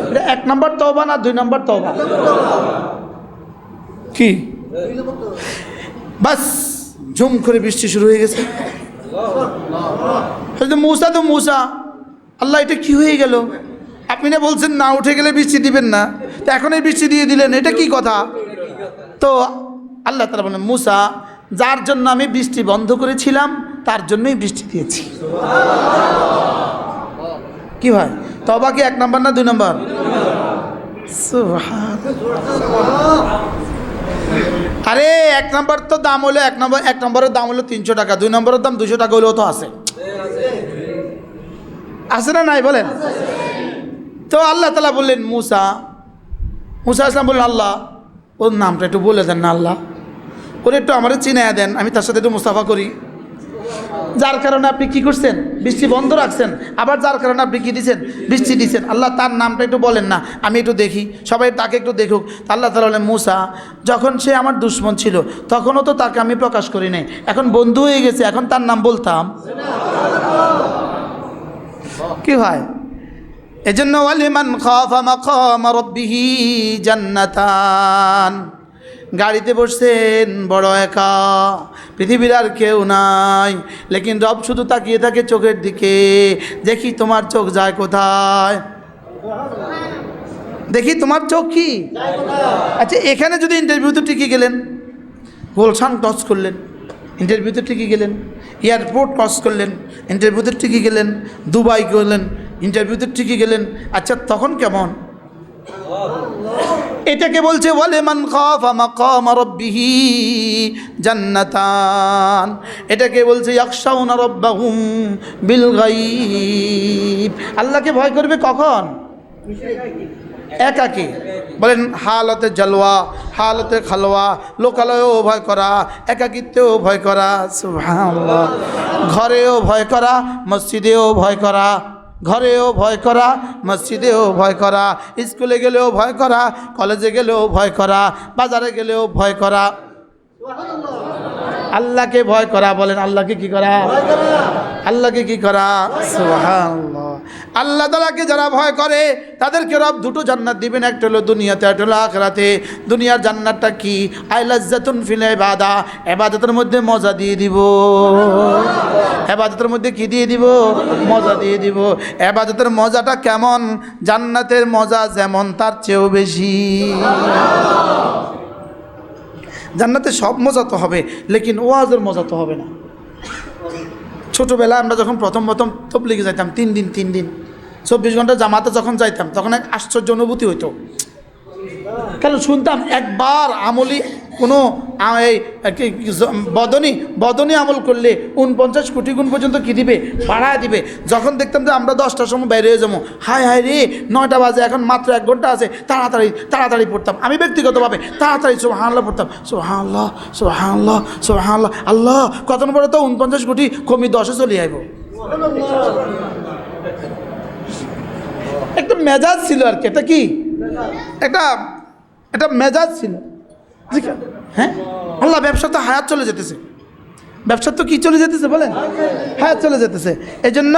এটা 1 নম্বর তওবা না 2 নম্বর তওবা? কি বাস ঝুম করে বৃষ্টি শুরু হয়ে গেছে। মূসা তো মূসা, আল্লাহ এটা কি হয়ে গেল? আপনি না বলছেন না উঠে গেলে বৃষ্টি দিবেন না, তো এখন এই বৃষ্টি দিয়ে দিলেন, এটা কি কথা? তো আল্লাহ তাআলা বলেন, মূসা, যার জন্য আমি বৃষ্টি বন্ধ করেছিলাম তার জন্যই বৃষ্টি দিয়েছি। কি ভাই, তওবা কি 1 নম্বর না 2 নম্বর? আরে এক নম্বর তো দাম হলো এক নম্বরের দাম হলো 300 টাকা, 2 নম্বরের দাম 200 টাকা হলেও তো আছে না নাই বলেন? তো আল্লাহ তাআলা বললেন মুসা আসলাম বললেন আল্লাহ ওর নামটা একটু বলে দেন না আল্লাহ, ওর একটু আমারে চিনাইয়া দেন, আমি তার সাথে একটু মুসাফা করি। যার কারণে আপনি কি করছেন, বৃষ্টি বন্ধ রাখছেন, আবার যার কারণে আপনি কি দিচ্ছেন, বৃষ্টি দিচ্ছেন। আল্লাহ তার নামটা একটু বলেন না, আমি একটু দেখি, সবাই তাকে একটু দেখুক। আল্লাহ তাআলা বলেন মুসা যখন সে আমার দুশ্মন ছিল তখনও তো তাকে আমি প্রকাশ করি নাই, এখন বন্ধু হয়ে গেছে, এখন তার নাম বলতাম কি হয়? এজন্য ওয়ালিমান খাফা মাকাম রাব্বিহি জান্নাতান, গাড়িতে বসছেন বড় একা, পৃথিবীর আর কেউ নাই, লেকিন রব শুধু তাকিয়ে থাকে চোখের দিকে, দেখি তোমার চোখ যায় কোথায়, দেখি তোমার চোখ কি। আচ্ছা এখানে যদি ইন্টারভিউতে টিকে গেলেন, গুলশান টস করলেন, ইন্টারভিউতে টিকে গেলেন, এয়ারপোর্ট ক্রস করলেন, ইন্টারভিউতে টিকে গেলেন, দুবাই গেলেন, ইন্টারভিউতে টিকে গেলেন, আচ্ছা তখন কেমন? এটাকে বলছে ওয়ালিমান খাফা মাকাম রাব্বিহি জান্নাতান, এটাকে বলছে ইয়াখশাউনা রাব্বাহুম বিল গায়ব, আল্লাহকে ভয় করবে কখন? একাকী। বলেন হালতে জলওয়া, হালতে খালওয়া, লোকালয়েও ভয় করা, একাকিত্বেও ভয় করা, সুবহানাল্লাহ। ঘরেও ভয় করা, মসজিদেও ভয় করা, ঘরেও ভয় করা, মসজিদেও ভয় করা, স্কুলে গেলেও ভয় করা, কলেজে গেলেও ভয় করা, বাজারে গেলেও ভয় করা, আল্লাহকে ভয় করা। বলেন আল্লাহকে কি করা? আল্লাহকে কি করা? সুবহানাল্লাহ। আল্লাহ তাআলাকে যারা ভয় করে তাদেরকে রব দুটো জান্নাত দিবেন, একটা হলো দুনিয়াতে, একটা হলো আখিরাতে। দুনিয়ার জান্নাতটা কি? আইলাজ্জাতুন ফিল ইবাদা, ইবাদতের মধ্যে মজা দিয়ে দিব, ইবাদতের মধ্যে কি দিয়ে দিব? মজা দিয়ে দিব। ইবাদতের মজাটা কেমন? জান্নাতের মজা যেমন তার চেয়েও বেশি। জান্নাতে সব মজা তো হবে, লেকিন ওয়াজের মজা তো হবে না। ছোটোবেলায় আমরা যখন প্রথম তবলিগে যাইতাম 3 দিন 24 ঘন্টা জামাতে যখন যাইতাম, তখন এক আশ্চর্য অনুভূতি হইতো। কেন শুনতাম একবার আমলি কোনো এই বদনী আমল করলে 49 কোটি গুণ পর্যন্ত কী দিবে? বাড়ায় দিবে। যখন দেখতাম যে আমরা 10টার সময় বাইরে হয়ে যাবো, হায় হায় রে 9টা বাজে, এখন মাত্র 1 ঘন্টা আছে, তাড়াতাড়ি পড়তাম। আমি ব্যক্তিগতভাবে তাড়াতাড়ি সুবহানাল্লাহ পড়তাম, সুবহানাল্লাহ সুবহানাল্লাহ সুবহানাল্লাহ, আল্লাহ কত পরে তো 49 কোটি কমি 10-এ চলে আইব। একটা মেজাজ ছিল আর কি, এটা কি একটা মেজাজ ছিল। হ্যাঁ আল্লাহ, ব্যবসা তো হায়াত চলে যেতেছে, ব্যবসা তো কি চলে যেতেছে বলেন? হায়াত চলে যেতেছে। এই জন্য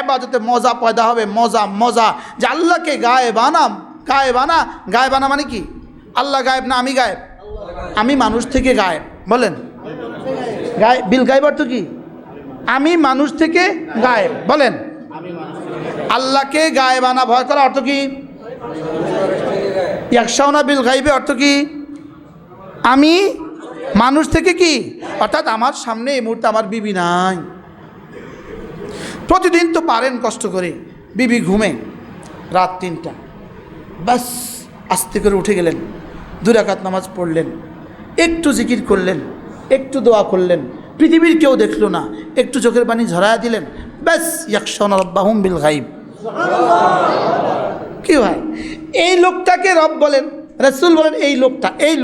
ইবাদতে মজা পয়দা হবে, মজা যে আল্লাহকে গায়েব আনা মানে কি? আল্লাহ গায়েব না আমি গায়েব? আমি মানুষ থেকে গায়েব। বলেন বিল গায়েব অর্থ কি? আমি মানুষ থেকে গায়েব। বলেন আল্লাহকে গায়েব আনা ভয় করা অর্থ কি? ইয়াখশাউনা বিল গায়বে অর্থ কি? আমি মানুষ থেকে কি, অর্থাৎ আমার সামনে এই মুহূর্তে আমার বিবি নাই, প্রতিদিন তো পারেন কষ্ট করে, বিবি ঘুমে, রাত 3টা, বাস আস্তে করে উঠে গেলেন, 2 রাকাত নামাজ পড়লেন, একটু জিকির করলেন, একটু দোয়া করলেন, পৃথিবীর কেউ দেখলো না, একটু চোখের পানি ঝরায়া দিলেন, ব্যাস ইয়াখশাউনা রাব্বাহুম বিল গায়ব। কি হয়? এই লোকটাকে রব বলেন, রাসূল বলেন এই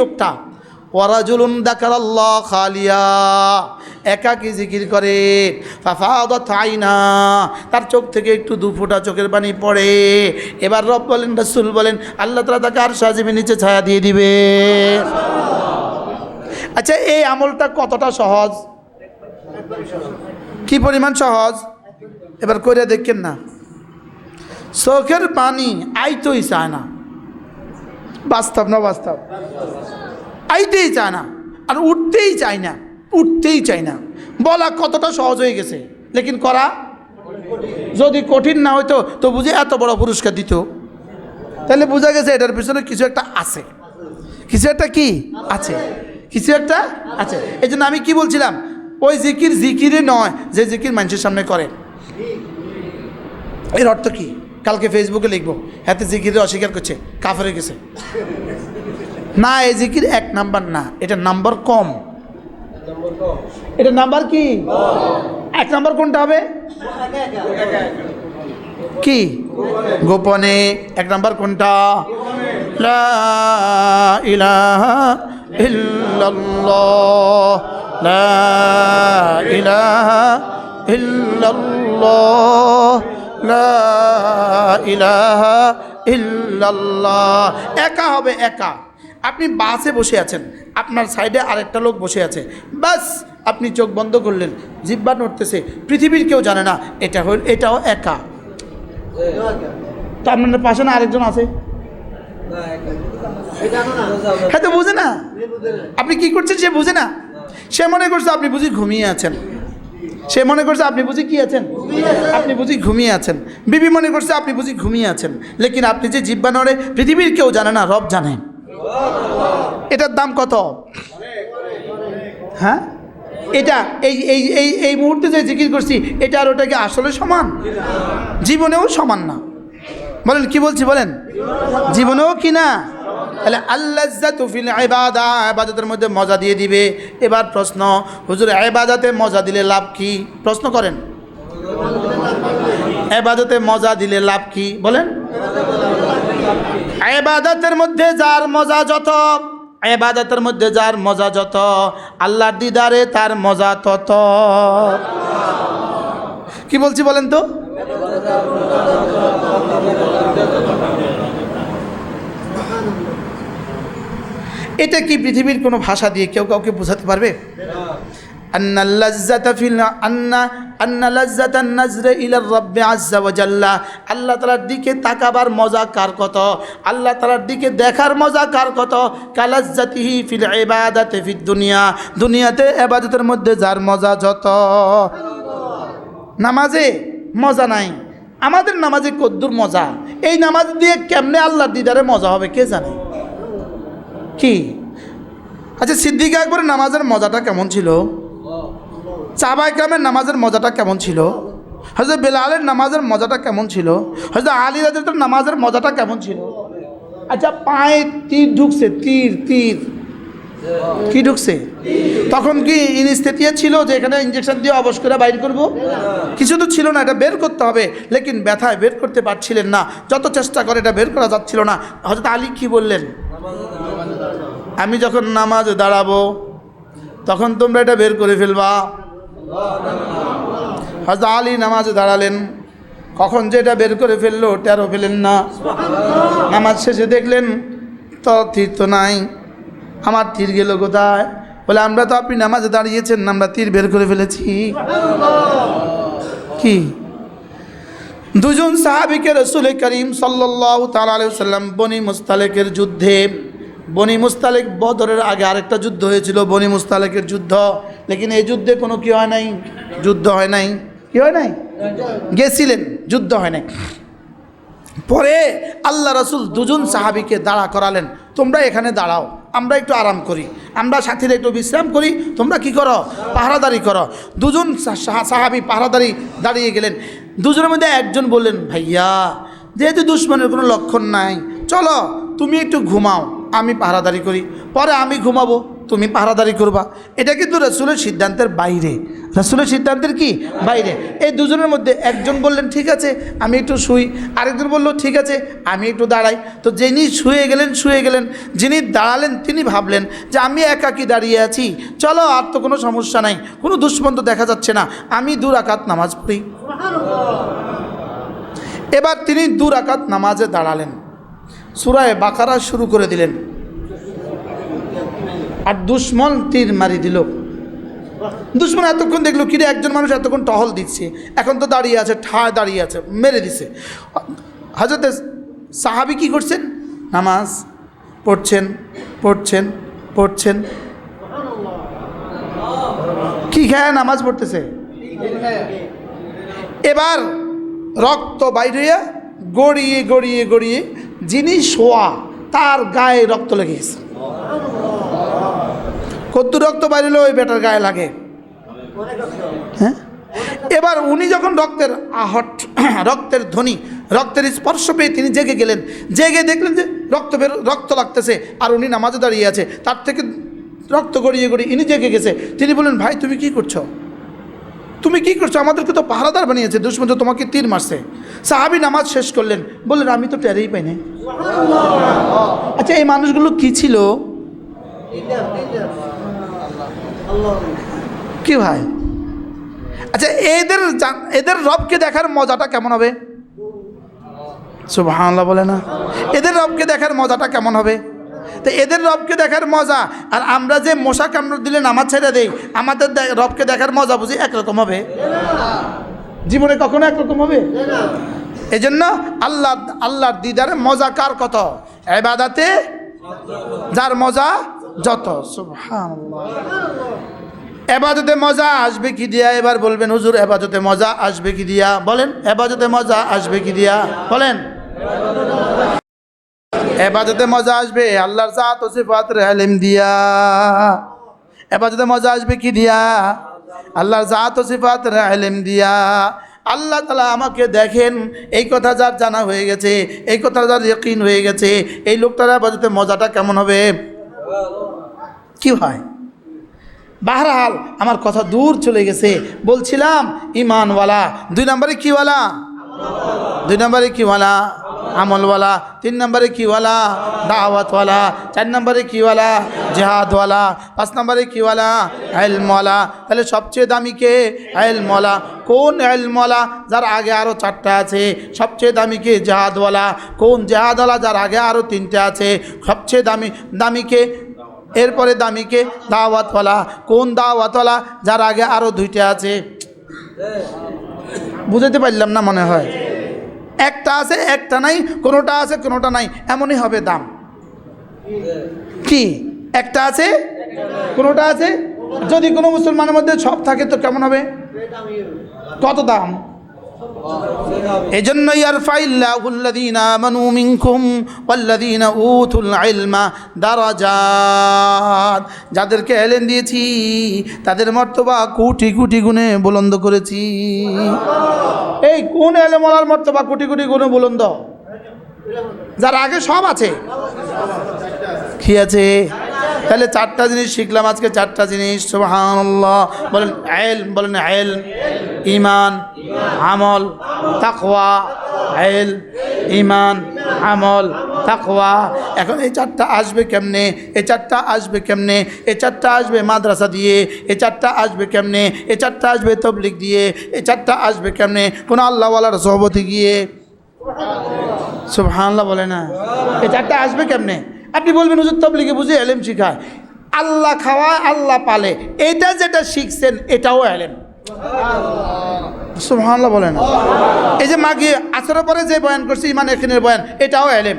লোকটা ওয়ারাজুলুন যাকারাল্লাহ খালিয়া, একাকী জিকির করে, ফাফাদাত আইনা, তার চোখ থেকে একটু 2 ফোঁটা চোখের পানি পড়ে। এবার রব বলেন, রাসূল বলেন, আল্লাহ তাআলা তাকে আরশ আজিমের নিচে ছায়া দিয়ে দিবে। আচ্ছা এই আমলটা কতটা সহজ, কি পরিমাণ সহজ এবার করে দেখেন না। চোখের পানি আইতেই চায় না, বাস্তব না বাস্তব? আইতেই চায় না, আর উঠতেই চায় না। বলা কতটা সহজ হয়ে গেছে, লেকিন করা যদি কঠিন না হইতো তো বুঝে এত বড় পুরস্কার দিত। তাহলে বোঝা গেছে এটার পিছনে কিছু একটা আছে, কিছু একটা কি আছে, কিছু একটা আছে। এই জন্য আমি কি বলছিলাম, ওই জিকিরে নয় যে জিকির মানুষের সামনে করে। এর অর্থ কি? কালকে ফেসবুকে লিখবো হাতে জিকির অস্বীকার করছে, কাফের হয়ে গেছে। না, এই জিকির 1 নাম্বার না, এটা নাম্বার কম। এটা নাম্বার কি 1 নাম্বার কোনটা হবে? কি গোপনে। 1 নাম্বার কোনটা? লা ইলাহা ইল্লাল্লাহ, লা ইলাহা ইল্লাল্লাহ, লা ইলাহা ইল্লাল্লাহ। একা হবে, একা। আপনি বাসে বসে আছেন, আপনার সাইডে আরেকটা লোক বসে আছে, বাস আপনি চোখ বন্ধ করলেন, জিহ্বা নড়তেছে, পৃথিবীর কেউ জানে না, এটাও একা। তো আপনার পাশে না আরেকজন আছে, হ্যাঁ তো বুঝে না আপনি কি করছেন, সে বুঝে না। সে মনে করছে আপনি বুঝি ঘুমিয়ে আছেন, সে মনে করছে আপনি বুঝি কি আছেন, আপনি বুঝি ঘুমিয়ে আছেন। বিবি মনে করছে আপনি বুঝি ঘুমিয়ে আছেন, লেকিন আপনি যে জিহ্বা নড়ে পৃথিবীর কেউ জানে না, রব জানে। এটার দাম কত? হ্যাঁ, এটা এই এই এই এই মুহূর্তে যে জিকির করছি, এটা আর ওটা কি আসলে সমান? জীবনেও সমান না। বলেন কি বলছি, বলেন জীবনেও কি না? তাহলে আল্লাজ্জাতু ফিল ইবাদা, ইবাদতের মধ্যে মজা দিয়ে দিবে। এবার প্রশ্ন, হুজুর ইবাদতে মজা দিলে লাভ কি? প্রশ্ন করেন, ইবাদতে মজা দিলে লাভ কি? বলেন। ইবাদতের মধ্যে যার মজা যত, ইবাদতের মধ্যে যার মজা যত, আল্লাহর দিদারে তার মজা তত। কি বলছি বলেন তো? এটা কি পৃথিবীর কোনো ভাষা দিয়ে কেউ কাউকে বোঝাতে পারবে? আল্লাহ তাআলার দিকে তাকাবার মজা কার কত, আল্লাহ তাআলার দিকে দেখার মজা কার কত। কালাজ্জাতিহি ফিল ইবাদাতি ফিদ দুনিয়া, দুনিয়াতে ইবাদতের মধ্যে যার মজা যত। নামাজে মজা নাই, আমাদের নামাজে কদ্দুর মজা। এই নামাজ দিয়ে কেমনে আল্লাহর দিদারে মজা হবে কে জানে। কি আচ্ছা, সিদ্দিক আকবরের নামাজের মজাটা কেমন ছিল? সাহাবা ইকরামের নামাজের মজাটা কেমন ছিল? হযরত বেলালের নামাজের মজাটা কেমন ছিল? হযরত আলী রাদিয়াল্লাহু নামাজের মজাটা কেমন ছিল? আচ্ছা, পায়ে তীর ঢুকছে, তীর কি ঢুকছে? তখন কি ইনস্তেটিয়া ছিল যে এখানে ইঞ্জেকশন দিয়ে অবশ করে বাইর করব? কিছু তো ছিল না, এটা বের করতে হবে। লেকিন ব্যথায় বের করতে পারছিলেন না, যত চেষ্টা করে এটা বের করা যাচ্ছিল না। হযরত আলী কি বললেন? আমি যখন নামাজ দাঁড়াবো তখন তোমরা এটা বের করে ফেলবা। হযরত আলী নামাজে দাঁড়ালেন, কখন যে এটা বের করে ফেললো টেরও পেলেন না। নামাজ শেষে দেখলেন তো তীর তো নাই, আমার তীর গেল কোথায়? বলে আমরা তো আপনি নামাজে দাঁড়িয়েছেন, আমরা তীর বের করে ফেলেছি। কি দুজন সাহাবীকে রাসূল করিম সাল্লাল্লাহু তাআলা আলাইহি ওয়াসাল্লাম বনি মুস্তালিকের যুদ্ধে, বনি মুস্তালিক বদরের আগে আরেকটা যুদ্ধ হয়েছিল বনি মুস্তালিকের যুদ্ধ, লেকিন এই যুদ্ধে কোনো কি হয় নাই, যুদ্ধ হয় নাই। কি হয় নাই? গেছিলেন, যুদ্ধ হয় নাই। পরে আল্লাহ রাসূল দুজন সাহাবীকে দাঁড়া করালেন, তোমরা এখানে দাঁড়াও, আমরা একটু আরাম করি, আমরা সাথীরা একটু বিশ্রাম করি, তোমরা কি করো? পাহারাদারি করো। দুজন সাহাবী পাহারাদারি দাঁড়িয়ে গেলেন। দুজনের মধ্যে একজন বললেন, ভাইয়া যেহেতু দুশ্মনের কোনো লক্ষণ নাই, চলো তুমি একটু ঘুমাও, আমি পাহারাদারি করি, পরে আমি ঘুমাবো, তুমি পাহারাদারি করবা। এটা কিন্তু রাসূলের সিদ্ধান্তের বাইরে, রাসূলের সিদ্ধান্তের কি বাইরে। এই দুজনের মধ্যে একজন বললেন ঠিক আছে আমি একটু শুই, আরেকজন বলল ঠিক আছে আমি একটু দাঁড়াই। তো যিনি শুয়ে গেলেন, যিনি দাঁড়ালেন তিনি ভাবলেন যে আমি একাকী দাঁড়িয়ে আছি, চলো আর তো কোনো সমস্যা নাই, কোনো দুশ্মন তো দেখা যাচ্ছে না, আমি 2 রাকাত নামাজ পড়ি। এবার তিনি 2 রাকাত নামাজে দাঁড়ালেন, সূরা বাকারা শুরু করে দিলেন, আর দুশ্মন তীর মারি দিল। দুশ্মন এতক্ষণ দেখলো কিরে একজন মানুষ এতক্ষণ টহল দিচ্ছে, এখন তো দাঁড়িয়ে আছে, ঠায় দাঁড়িয়ে আছে, মেরে দিছে। হযরত সাহাবী কি করছেন? নামাজ পড়ছেন। কি খায়? নামাজ পড়তেছে। এবার রক্ত বাইর হইয়া গড়িয়ে যিনি শোয়া তার গায়ে রক্ত লেগে গেছে। কত রক্ত বাইরে ওই বেটার গায়ে লাগে। হ্যাঁ, এবার উনি যখন রক্তের ধ্বনি, রক্তের স্পর্শ পেয়ে তিনি জেগে গেলেন, জেগে দেখলেন যে রক্ত লাগতেছে, আর উনি নামাজে দাঁড়িয়ে আছে, তার থেকে রক্ত গড়িয়ে গড়িয়ে ইনি জেগে গেছে। তিনি বললেন, ভাই তুমি কি করছো, তুমি কি করছো, আমাদেরকে তো পাহারাদার বানিয়েছে, দুশমন তো তোমাকে তীর মারছে। সাহাবী নামাজ শেষ করলেন, বললেন আমি তো টেরেই পাইনি। আচ্ছা এই মানুষগুলো কি ছিল, কি ভাই? আচ্ছা এদের রবকে দেখার মজাটা কেমন হবে? সুবহানাল্লাহ বলে না? এদের রবকে দেখার মজাটা কেমন হবে? তো এদের রবকে দেখার মজা আর আমরা যে মশা কামড় দিলে নামাজ ছেড়ে দেই, আমাদের রবকে দেখার মজা বুঝি একরকম হবে? জীবনে কখনো একরকম হবে? এই জন্য আল্লাহর দিদারে মজা কার কত, ইবাদতে যার মজা যত। সুবহানাল্লাহ। এবাদতে মজা আসবে কি দিয়া? এবার বলবেন হুজুর এবাদতে মজা আসবে কি দিয়া? বলেন এবাদতে মজা আসবে কি দিয়া? বলেন এবাদতে মজা আসবে আল্লাহর জাত ও সিফাতের ইলম দিয়া। এবাদতে মজা আসবে কি দিয়া? আল্লাহর জাত ও সিফাতের ইলম দিয়া। আল্লাহ তাআলা আমাকে দেখেন, এই কথা যার জানা হয়ে গেছে, এই কথা যার ইয়াকিন হয়ে গেছে, এই লোকটার এবাদতে মজাটা কেমন হবে? কি হয়? বাহরহাল আমার কথা দূর চলে গেছে, বলছিলাম ইমানওয়ালা, 2 নম্বরে কিওয়ালা? 2 নম্বরে কিওয়ালা? আমলওয়ালা। 3 নম্বরে কিওয়ালা? দাওয়াতওয়ালা। 4 নম্বরে কিওয়ালা? জিহাদওয়ালা। 5 নম্বরে কিওয়ালা? ইলমওয়ালা। তাহলে সবচেয়ে দামি কে? ইলমওয়ালা। কোন ইলমওয়ালা? যার আগে আরও 4টা আছে। সবচেয়ে দামি কে? জিহাদওয়ালা। কোন জিহাদওয়ালা? যার আগে আরও 3টে আছে। সবচেয়ে দামি কে? এরপরে দামিকে? দাওয়াতওয়ালা। কোন দাওয়াতওয়ালা? যার আগে আরও 2টে আছে। বুঝাতে পারলাম না মনে হয়? একটা আছে একটা নাই, কোনোটা আছে কোনোটা নাই, এমনই হবে দাম। কি একটা আছে কোনোটা আছে? যদি কোনো মুসলমানের মধ্যে সব থাকে তো কেমন হবে? কত দাম? এজন্য ইয়ারফাইল্লাহুল্লাযীনা আমানু মিনকুম ওয়াল্লাযীনা উতুল ইলমা দারাজাত। যাদেরকে ইলম দিয়েছি তাদের মর্তবা কোটি কোটি গুণে বুলন্দ করেছি। এই কোন ইলমওয়ালার মর্তবা কোটি কোটি গুণে বুলন্দ? যার আগে সব আছে। কি আছে? তাহলে 4টা জিনিস শিখলাম আজকে, 4টা জিনিস। সুবহানাল্লাহ বলেন। ইলম, বলেন ইলম, ঈমান, আমল, তাকওয়া। ইলম, ঈমান, আমল, তাকওয়া। এখন এই 4টা আসবে কেমনে? এই 4টা আসবে কেমনে? এই 4টা আসবে মাদ্রাসা দিয়ে। এই 4টা আসবে কেমনে? এই 4টা আসবে তাবলীগ দিয়ে। এই 4টা আসবে কেমনে? কোন আল্লাহওয়ালার সোহবতে গিয়ে। সুবহানাল্লাহ বলে না? এই 4টা আসবে কেমনে? আপনি বলবেন হুজুর তাবলীগে বুঝে ইলম শিখায়। আল্লাহ খাওয়ায় আল্লাহ পালে, এটা যেটা শিখছেন এটাও ইলম। সুবহানাল্লাহ বলে না? এই যে মাগি আসরের পরে যে বয়ান করছে ইমান ইয়াকিনের বয়ান, এটাও ইলম।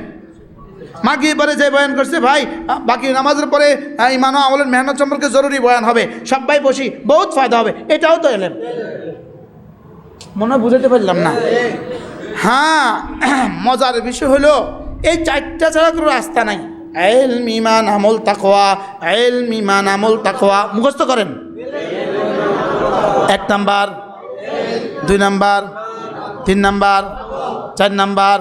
মাগি পরে যে বয়ান করছে ভাই বাকি নামাজের পরে ইমান ও আমলের মেহনত সম্পর্কে জরুরি বয়ান হবে, সবাই বসি বহুত ফায়দা হবে, এটাও তো ইলম। মনে হয় বুঝাতে পারলাম না? হ্যাঁ, মজার বিষয় হলো এই 4টা ছাড়া কোনো রাস্তা নাই। ইলম, ঈমান, আমল, তাকওয়া। ইলম, ঈমান, আমল, তাকওয়া মুখস্থ করেন। 1 নাম্বার, 2 নাম্বার, 3 নাম্বার, 4 নাম্বার।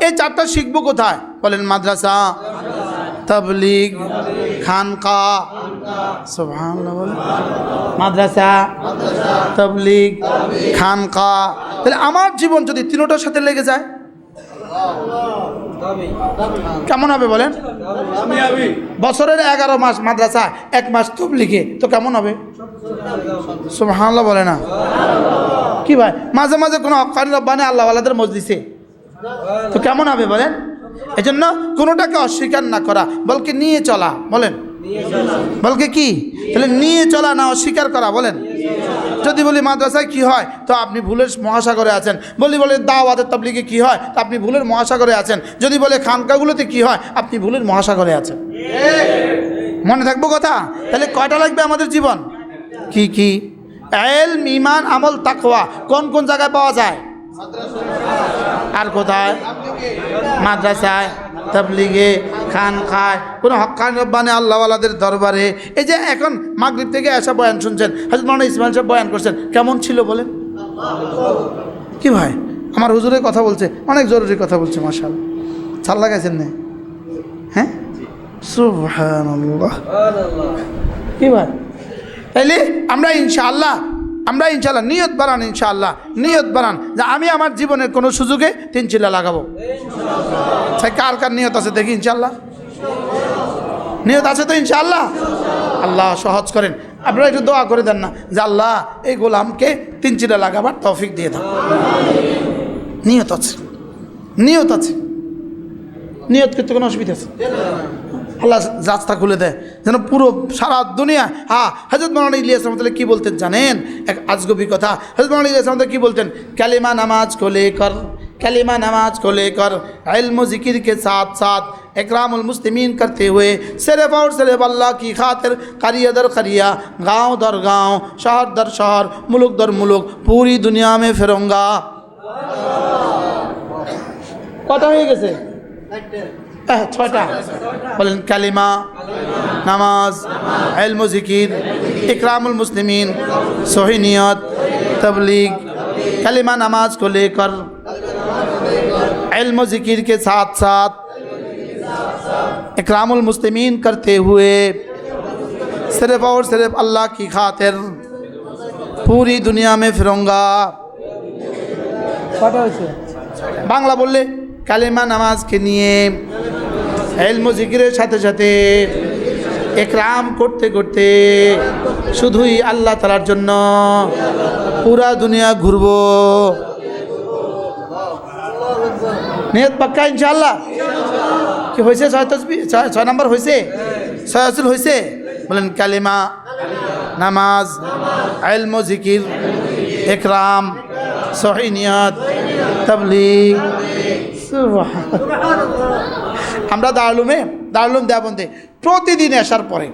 এই 4টা শিখবো কোথায়? বলেন মাদ্রাসা, তাবলীগ, খানকা। সুবহানাল্লাহ বলেন। মাদ্রাসা, তাবলীগ, খানকা। তাহলে আমার জীবন যদি 3টার সাথে লেগে যায় কেমন হবে বলেন? বছরের 11 মাস মাদ্রাসা, 1 মাস তাবলীগে, তো কেমন হবে? সুবহানাল্লাহ বলে না? কি ভাই মাঝে মাঝে কোনো হক্কানি রব্বানি আল্লাহওয়ালাদের মজলিসে, তো কেমন হবে বলেন? এজন্য কোনোটাকে অস্বীকার না করা, বলকে নিয়ে চলা। বলেন বলকে কি? তাহলে নিয়ে চলা না অস্বীকার করা। বলেন যদি বলি মাদ্রাসায় কি হয়, তো আপনি ভুলের মহাসাগরে আছেন। বলে দাওয়াতের তাবলীগে কি হয়, তো আপনি ভুলের মহাসাগরে আছেন। যদি বলে খানকাগুলোতে কি হয়, আপনি ভুলের মহাসাগরে আছেন। মনে থাকবো কথা? তাহলে কয়টা লাগবে আমাদের জীবন? কি কি? ইলম, ঈমান, আমল, তাকওয়া। কোন কোন জায়গায় পাওয়া যায়? আর কোথায়? মাদ্রাসায়, তাবলীগে, খানকায়, কোনো হক্কানি রব্বানি আল্লাহওয়ালাদের দরবারে। এই যে এখন মাগরিব থেকে এসা বয়ান শুনছেন, হযরত মাওলানা ইসমাইল সাহেব বয়ান করছেন, কেমন ছিল বলেন? কি ভাই আমার হুজুরে কথা বলছে, অনেক জরুরি কথা বলছে, মাশাআল্লাহ। ছাল লাগাইছেন না? হ্যাঁ, সুবহানাল্লাহ। কি ভাই, তাইলে আমরা ইনশাআল্লাহ নিয়ত বানান, ইনশাআল্লাহ নিয়ত বানান যে আমি আমার জীবনের কোনো সুযোগে 3 চিল্লা লাগাবো। কার কার নিয়ত আছে দেখি? ইনশাআল্লাহ নিয়ত আছে তো? ইনশাআল্লাহ। আল্লাহ সহজ করেন। আপনারা একটু দোয়া করে দেন না যে আল্লাহ এই গোলামকে 3 চিল্লা লাগাবার তৌফিক দিয়ে দাও। নিয়ত আছে, নিয়ত আছে, নিয়ত করতে কোনো অসুবিধা আছে? আল্লাহ রাস্তা খুলে দেয় যেন পুরো সারা দুনিয়া। হ্যাঁ, হযরত মাওলানা ইলিয়াস রহমতুল্লাহ কি বলতেন জানেন? এক আজগবি কথা। হযরত মাওলানা ইলিয়াস রহমতুল্লাহ কি বলতেন? কালিমা নামাজ को लेकर, कलिमा नमाज को लेकर इल्म ज़िक्र के साथ साथ इकरामुल मुस्लिमीन करते हुए सिर्फ और सिर्फ अल्लाह की खातिर करिया दर करिया, गाँव दर गाँव, शहर दर शहर, मुल्क दर मुल्क पूरी दुनिया में फिरूंगा। कत হয়ে গেছে? 6টা বলেন। কালিমা, নামাজ, ইলম ও জিকির, ইকরামুল মুসলিমিন, সহি নিয়ত, तबलीग। कलिमा नमाज को लेकर इल्म ज़िक्र के साथ साथ इकरामुल मुस्लिमीन करते हुए सिर्फ और सिर्फ अल्लाह की खातिर पूरी दुनिया में फिरूंगा। बांग्ला बोले কালিমা নামাজকে নিয়ে ইলম ও জিকিরের সাথে সাথে ইকরাম করতে করতে শুধুই আল্লাহ তাআলার জন্য পুরা দুনিয়া ঘুরবো। নিয়ত পাক্কা ইনশাআল্লাহ? কি হয়েছে? 6 তাসবিহ, 6 নাম্বার হয়েছে, 6 আসল হয়েছে। বলেন কালিমা, নামাজ, ইলম ও জিকির, ইকরাম, সহি নিয়ত, তাবলীগ। আমরা দারুলুম দেওবন্দে প্রতিদিন আসার পরে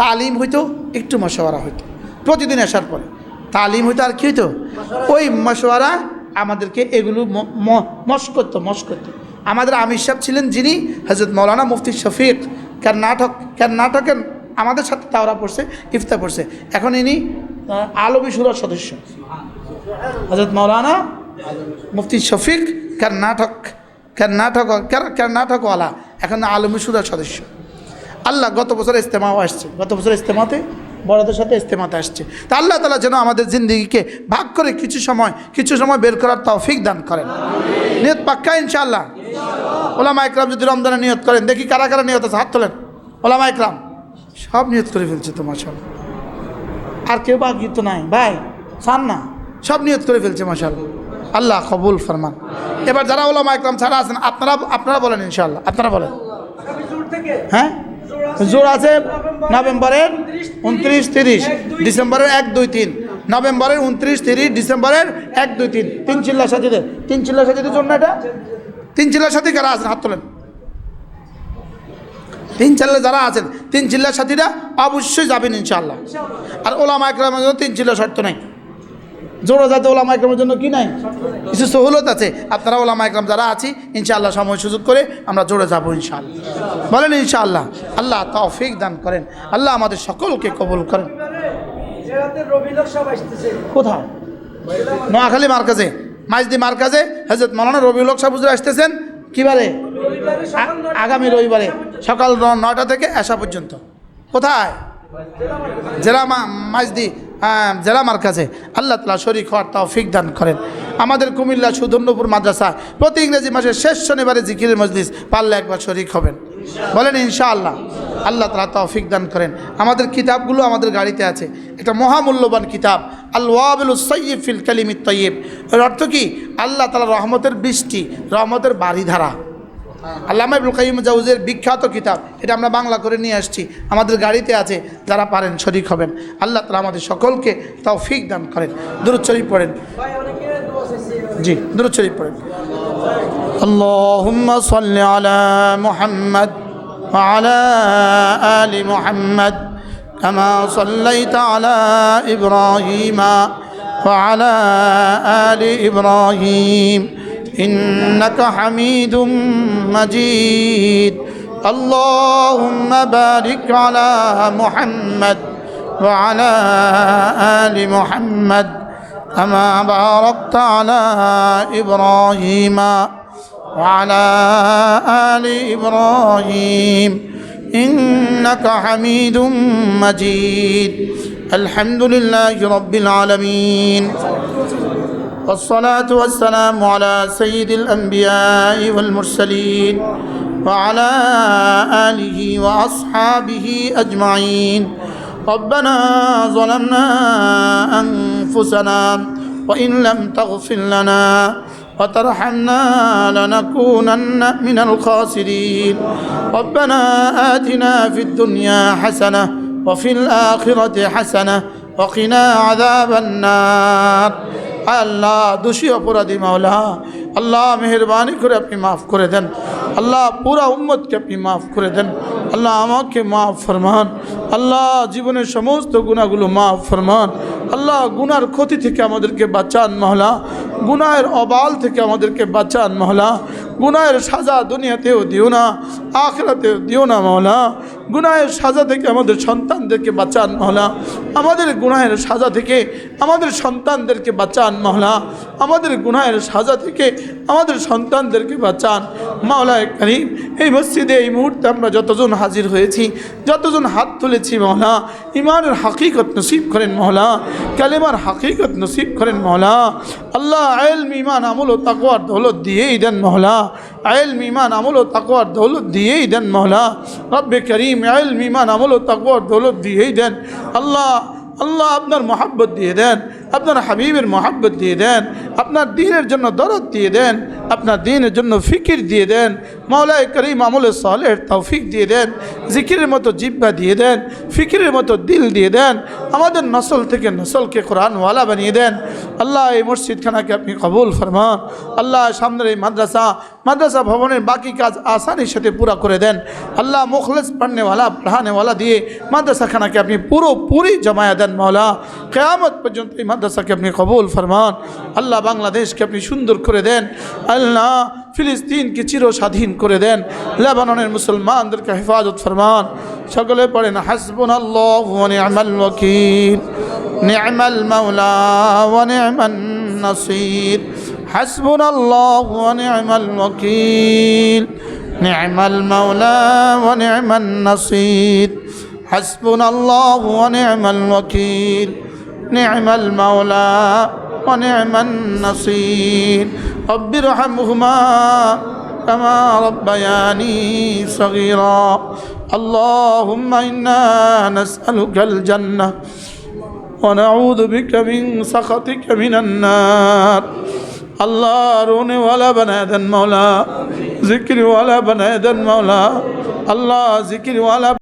তালিম হইতো, একটু মশওয়ারা হইতো। প্রতিদিন আসার পরে তালিম হইতো, আর কি হইতো? ওই মশওয়ারা আমাদেরকে এগুলো মস্ক করতো। আমাদের আমির সাহেব ছিলেন যিনি হযরত মাওলানা মুফতি শফিক কর্ণাটকের আমাদের সাথে তাওরা পড়ছে, ইফতা পড়ছে। এখন ইনি আলমী শুরার সদস্য। হযরত মাওলানা মুফতি শফিক কর্ণাটকওয়ালা, এখন আলমী শুরার সদস্য। আল্লাহ গত বছর ইজতেমাও আসছে, গত বছর ইজতেমাতে বড়দের সাথে ইজতেমাতে আসছে। তা আল্লাহ তাআলা যেন আমাদের জিন্দেগিকে ভাগ করে কিছু সময় বের করার তৌফিক দান করেন। নিয়ত পাক্কা ইনশাআল্লাহ? ওলামা ইকরাম যদি রমজানে নিয়ত করেন, দেখি কারা কারা নিয়ত আছে, হাত তোলেন। ওলামা ইকরাম সব নিয়ত করে ফেলছে তো মাশাআল্লাহ। আর কেউ বাকি তো নাই ভাই, চান না? সব নিয়ত করে ফেলছে মাশাআল্লাহ। আল্লাহ কবুল ফরমান। এবার যারা ওলামা ইকরাম ছাড়া আছেন আপনারা বলেন ইনশাআল্লাহ, আপনারা বলেন। হ্যাঁ, জোর আছে নভেম্বরের 29, 30, ডিসেম্বরের 1, 2, 3, নভেম্বরের 29, 30, ডিসেম্বরের 1, 2, 3। 3 চিল্লার সাথীদের, 3 চিল্লার সাথীদের জন্য এটা। 3 চিল্লার সাথী কারা আছেন? হাত তোলেন। 3 চিল্লা যারা আছেন, 3 চিল্লার সাথীরা অবশ্যই যাবেন ইনশাআল্লাহ। আর ওলামা ইকরামের জন্য 3 চিল্লা শর্ত নাই। জোড়া যাতে ওলামা ইকরামের জন্য কি নাই, কিছু সহুলত আছে। আপনারা ওলামা ইকরাম যারা আছি ইনশাআল্লাহ সময় সুযোগ করে আমরা জোড়ে যাবো ইনশাআল্লাহ। বলেন ইনশাআল্লাহ। আল্লাহ তৌফিক দান করেন, আল্লাহ আমাদের সকলকে কবুল করেন। কোথায়? নোয়াখালী মার্কাজে, মাইজদি মার্কাজে হযরত মাওলানা রবিউল হক সাহেব হুজুর আসতেছেন। কিবারে? আগামী রবিবারে সকাল 9টা থেকে আসা পর্যন্ত। কোথায়? জেলা মাইজদি জেলা মার্কাজে। আল্লাহ তাআলা শরীক হওয়ার তৌফিক দান করেন। আমাদের কুমিল্লা সুধন্যপুর মাদ্রাসা প্রতি ইংরেজি মাসের শেষ শনিবারে জিকিরের মজলিস, পারলে একবার শরীক হবেন। বলেন ইনশাআল্লাহ। আল্লাহ তাআলা তৌফিক দান করেন। আমাদের কিতাবগুলো আমাদের গাড়িতে আছে। একটা মহামূল্যবান কিতাব আল ওয়াবিলুস সাইয়্যিব ফিল কালিমিত তাইয়্যিব। এর অর্থ কি? আল্লাহ তাআলা রহমতের বৃষ্টি, রহমতের বারিধারা। আল্লামা ইবনুল কাইয়্যিম জাওজির বিখ্যাত কিতাব, এটা আমরা বাংলা করে নিয়ে আসছি, আমাদের গাড়িতে আছে। যারা পারেন শরীক হবেন। আল্লাহ তাআলা আমাদের সকলকে তৌফিক দান করেন। দুরূদ শরীফ পড়েন। জি, দুরূদ শরীফ পড়েন। আল্লাহুম্মা সাল্লি আলা মুহাম্মাদ ওয়া আলা আলি মুহাম্মাদ কামা সাল্লাইতা আলা ইব্রাহিমা ওয়া আলা আলি ইব্রাহিম إنك حميد مجيد اللهم بارك على محمد وعلى آل محمد كما باركت على إبراهيم وعلى آل إبراهيم إنك حميد مجيد الحمد لله رب العالمين والصلاة والسلام على سيد الأنبياء والمرسلين وعلى آله وأصحابه أجمعين ربنا ظلمنا أنفسنا وإن لم تغفر لنا وترحمنا لنكونن من الخاسرين ربنا آتنا في الدنيا حسنة وفي الآخرة حسنة وقنا عذاب النار আল্লাহ দোষী অপরাধী মাওলা আল্লাহ মেহেরবানি করে আপনি মাফ করে দেন আল্লাহ পুরা উম্মতকে আপনি মাফ করে দেন আল্লাহ আমাকে মাফ ফরমান আল্লাহ জীবনের সমস্ত গুনাহগুলো মাফ ফরমান আল্লাহ গুনার ক্ষতি থেকে আমাদেরকে বাঁচান মাওলা গুনাহের অবাল থেকে আমাদেরকে বাঁচান মাওলা গুনাহের সাজা দুনিয়াতেও দিও না আখিরাতেও দিও না মাওলা গুনাহের সাজা থেকে আমাদের সন্তানদেরকে বাঁচান মাওলা আমাদের গুনাহের সাজা থেকে আমাদের সন্তানদেরকে বাঁচান মাওলা আমাদের গুনাহের সাজা থেকে আমাদের সন্তানদেরকে বাঁচান মাওলা কারীম এই মসজিদে এই মুহূর্তে আমরা যতজন হাজির হয়েছি যতজন হাত তুলেছি মাওলা ইমানের হাকিকত নসিব করেন মাওলা কালেমার হাকিকত নসিব করেন মাওলা আল্লাহ ইলম ঈমান আমল ও তাকওয়ার দৌলত দিয়েই দেন মাওলা ইলম ঈমান আমল ও তাকওয়ার দৌলত দিয়েই দেন মাওলা রব্বে করিম ইলম ঈমান আমল ও তাকওয়ার দৌলত দিয়েই দেন আল্লাহ আল্লাহ আপনার মোহাব্বত দিয়ে দেন আপনার হাবিবের মোহাব্বত দিয়ে দেন আপনার দ্বীনের জন্য দরদ দিয়ে দেন আপনার দ্বীনের জন্য ফিকির দিয়ে দেন মাওলা করিম আমলে সালেহের তৌফিক দিয়ে দেন জিকিরের মতো জিহ্বা দিয়ে দেন ফিকিরের মতো দিল দিয়ে দেন আমাদের নসল থেকে নসলকে কোরআনওয়ালা বানিয়ে দেন আল্লাহ এই মসজিদখানাকে আপনি কবুল ফরমান আল্লাহ সামনের এই মাদ্রাসা ভবনের বাকি কাজ আসানির সাথে পুরা করে দেন আল্লাহ মুখলেস পড়ানেওয়ালা দিয়ে মাদ্রাসাখানাকে আপনি পুরোপুরি জমায়া দেন মাওলা কিয়ামত পর্যন্ত এই মাদ্রাসাকে আপনি কবুল ফরমান আল্লাহ বাংলাদেশকে আপনি সুন্দর করে দেন আল্লাহ ফিলিস্তিনকে চিরস্বাধীন করে দেন লেবাননের মুসলমানদেরকে হেফাজত ফরমান সকলে পড়েন হাসবুনাল্লাহু ওয়া নি'মাল ওয়াকিল নি'মাল মাওলা ওয়া নি'মান নাসির হাসবুনাল্লাহু ওয়া নি'মাল ওয়াকিল নি'মাল মাওলা ওয়া নি'মান নাসির হাসবুনাল্লাহু ওয়া নি'মাল ওয়াকিল নি'মাল মাওলা ونعم النصير رب ارحمهما كما ربياني صغيرا اللهم إنا نسألك الجنة ونعوذ بك من سخطك من النار الله رونے والا بنا دن مولا ذکر والا بنا دن مولا اللہ ذکر والا